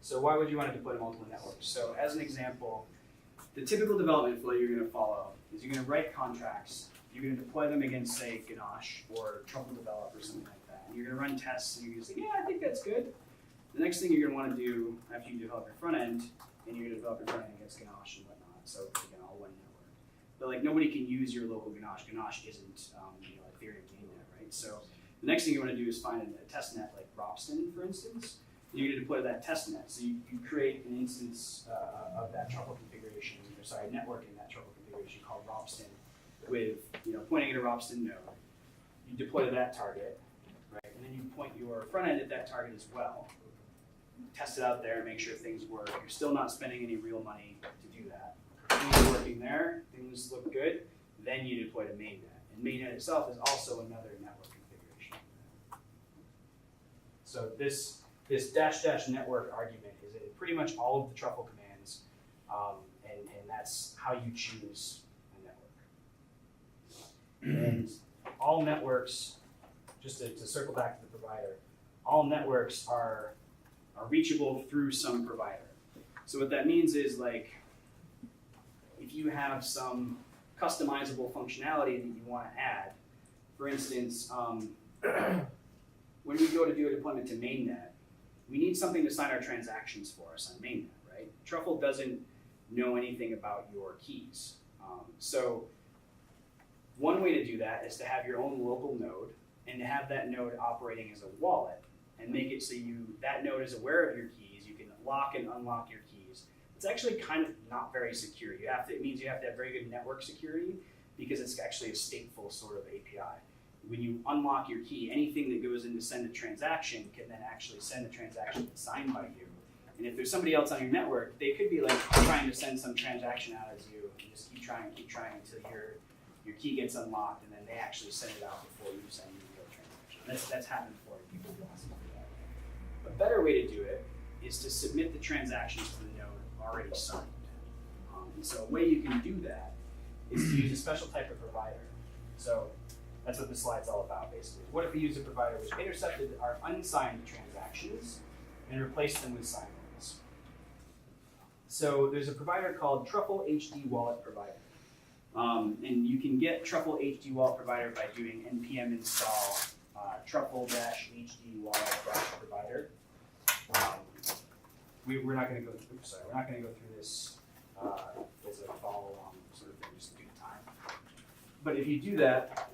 So why would you want to deploy to multiple networks? So as an example, the typical development flow you're going to follow is you're going to write contracts. You're going to deploy them against, say, Ganache or Truffle Develop or something like that. And you're going to run tests, and you're going to say, yeah, I think that's good. The next thing you're going to want to do after you develop your front end, and you're going to develop your front end against Ganache and whatnot. So again, all one network. But like nobody can use your local Ganache. Ganache isn't Ethereum mainnet, right? So the next thing you want to do is find a test net like Robston, for instance. And you're going to deploy that test net. So you create an instance of that Truffle configuration, network in that Truffle configuration called Robston with pointing at a Robston node. You deploy to that target, right? And then you point your front end at that target as well. Test it out there and make sure things work. You're still not spending any real money to do that. Things are working there, things look good, then you deploy to mainnet. And mainnet itself is also another network configuration. So this -- network argument is in pretty much all of the Truffle commands, and that's how you choose a network. And all networks, just to circle back to the provider, all networks are reachable through some provider. So what that means is like, if you have some customizable functionality that you want to add, for instance, when we go to do a deployment to mainnet, we need something to sign our transactions for us on mainnet, right? Truffle doesn't know anything about your keys. So one way to do that is to have your own local node and to have that node operating as a wallet and make it so that node is aware of your keys. You can lock and unlock your keys. It's actually kind of not very secure. It means you have to have very good network security because it's actually a stateful sort of API. When you unlock your key, anything that goes in to send a transaction can then actually send a transaction that's signed by you And if there's somebody else on your network, they could be like trying to send some transaction out as you, and just keep trying until your key gets unlocked, and then they actually send it out before you send the real transaction. That's happened before. People do ask for that. A better way to do it is to submit the transactions to the node already signed. And so a way you can do that is to use a special type of provider. So that's what this slide's all about, basically. What if we use a provider which intercepted our unsigned transactions and replaced them with signed ones? So there's a provider called Truffle HD Wallet Provider. And you can get Truffle HD Wallet Provider by doing npm install truffle-hd wallet-provider. We're not going to go through this as a follow-on sort of thing, just due to time. But if you do that,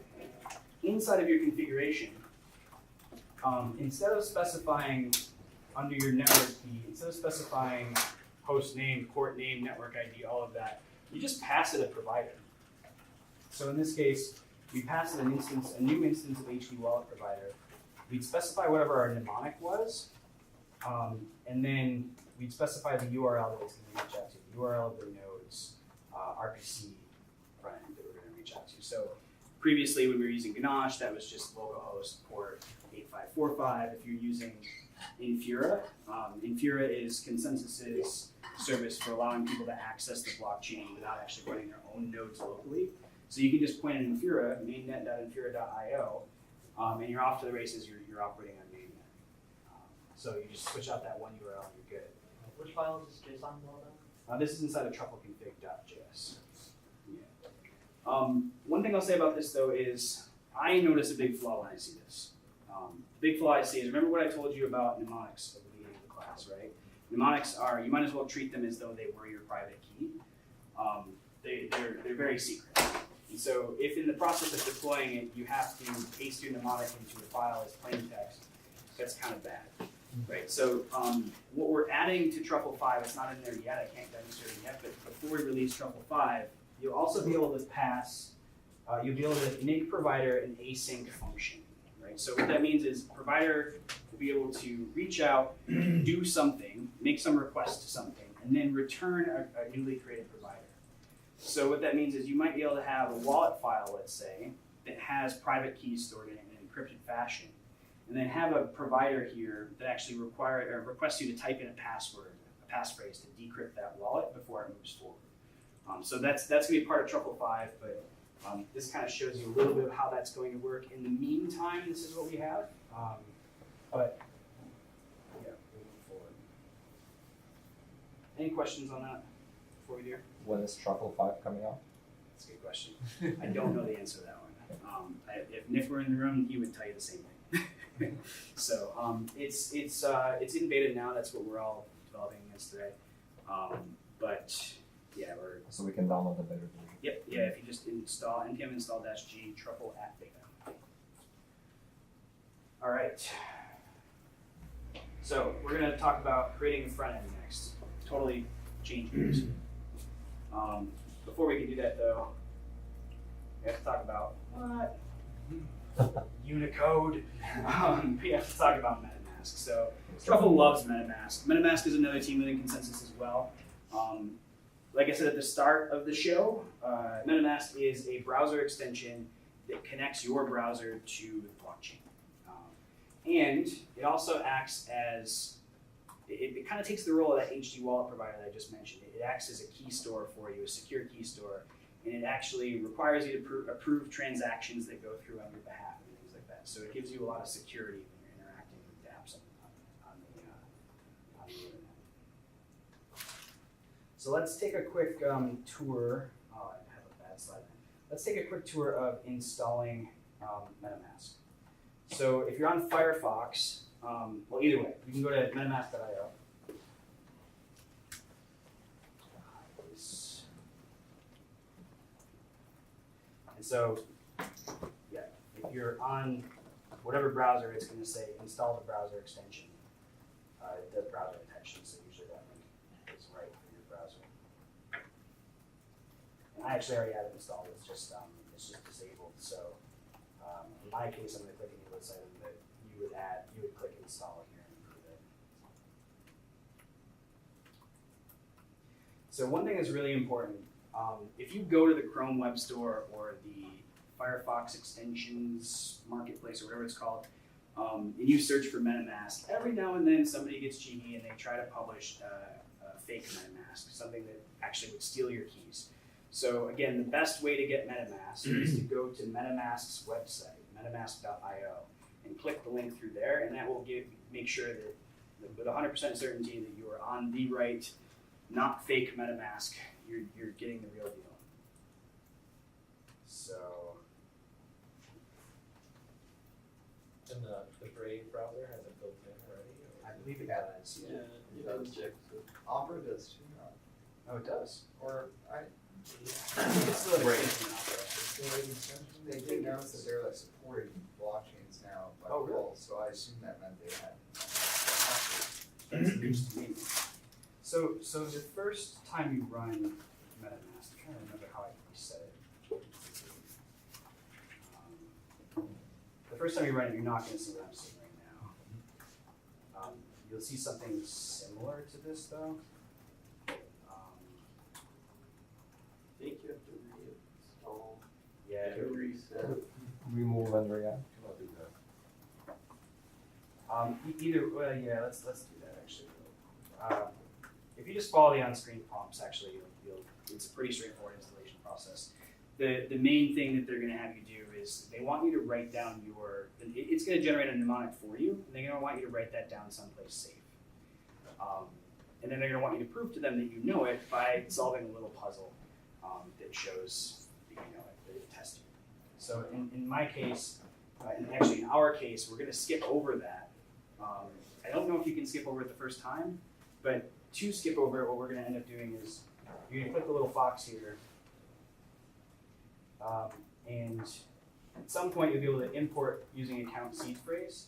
inside of your configuration, instead of specifying under your network key, instead of specifying host name, port name, network ID, all of that, you just pass it a provider. So in this case, we pass it a new instance of HD Wallet Provider. We'd specify whatever our mnemonic was, and then we'd specify the URL that it's going to reach out to, the URL of the node's RPC front end that we're going to reach out to. So previously, when we were using Ganache, that was just localhost port 8545. If you're using Infura, Infura is Consensus's service for allowing people to access the blockchain without actually running their own nodes locally. So you can just point in Infura, mainnet.infura.io, and you're off to the races. You're operating on mainnet. So you just switch out that one URL and you're good. Which file is this JSON all about? This is inside of truffleconfig.js. Yeah. One thing I'll say about this though is I notice a big flaw when I see this. The big flaw I see is, remember what I told you about mnemonics at the beginning of the class, right? Mnemonics are, you might as well treat them as though they were your private key. They're very secret. And so if in the process of deploying it, you have to paste your mnemonic into a file as plain text, that's kind of bad, right? So what we're adding to Truffle 5, it's not in there yet, I can't demonstrate it yet, but before we release Truffle 5, you'll also be able to pass, you'll be able to make provider an async function, right? So what that means is provider will be able to reach out, do something, make some request to something, and then return a newly created provider. So what that means is you might be able to have a wallet file, let's say, that has private keys stored in it in an encrypted fashion, and then have a provider here that actually requests you to type in a password, a passphrase to decrypt that wallet before it moves forward. So that's going to be part of Truffle 5, but this kind of shows you a little bit of how that's going to work. In the meantime, this is what we have, but yeah, we'll move forward. Any questions on that before we do? When is Truffle 5 coming out? That's a good question. I don't know the answer to that one. If Nick were in the room, he would tell you the same thing. So it's in beta now. That's what we're all developing against today. But yeah, so we can download the beta version. Yep. Yeah. If you just install npm install-g truffle at beta. All right. So we're going to talk about creating a front end next. Totally change gears. Before we can do that though, we have to talk about what? Unicode. We have to talk about MetaMask. So Truffle loves MetaMask. MetaMask is another team within Consensus as well. Like I said at the start of the show, MetaMask is a browser extension that connects your browser to the blockchain. And it also acts as, it kind of takes the role of that HD wallet provider that I just mentioned. It acts as a key store for you, a secure key store, and it actually requires you to approve transactions that go through on your behalf and things like that. So it gives you a lot of security when you're interacting with dApps on the internet. So let's take a quick tour. Oh, I have a bad slide. Let's take a quick tour of installing MetaMask. So if you're on Firefox, well, either way, you can go to metamask.io. And so, yeah, if you're on whatever browser, it's going to say install the browser extension. It does browser detection, so usually that link is right for your browser. And I actually already have it installed. It's just disabled. So in my case, I'm going to click enable this item that you would click install here and approve it. So one thing that's really important, if you go to the Chrome Web Store or the Firefox Extensions Marketplace or whatever it's called, and you search for MetaMask, every now and then somebody gets cheeky and they try to publish a fake MetaMask, something that actually would steal your keys. So again, the best way to get MetaMask is to go to MetaMask's website, metamask.io, and click the link through there, and that will make sure that with 100% certainty that you are on the right, not fake MetaMask. You're getting the real deal. So. And the Brave browser has it built in already? I believe it does. Yeah. It does. Opera does too now. Oh, it does. Or It's still an extension of they did announce that they're like supporting blockchains now by Oh, really? default, so I assume that meant they had. That's news to me. So the first time you run MetaMask, I'm trying to remember how I reset it. The first time you run it, you're not going to see what I'm seeing right now. You'll see something similar to this though. I think you have to reinstall. Yeah, To reset. Remove and re-add. I'll do that. Either way, yeah, let's do that actually. If you just follow the on-screen prompts, actually, it's a pretty straightforward installation process. The main thing that they're going to have you do is they want you to write down it's going to generate a mnemonic for you, and they're going to want you to write that down someplace safe. And then they're going to want you to prove to them that you know it by solving a little puzzle that shows that you know it, that it tests you. So in my case, and actually in our case, we're going to skip over that. I don't know if you can skip over it the first time, but to skip over it, what we're going to end up doing is you're going to click the little fox here, and at some point you'll be able to import using account seed phrase.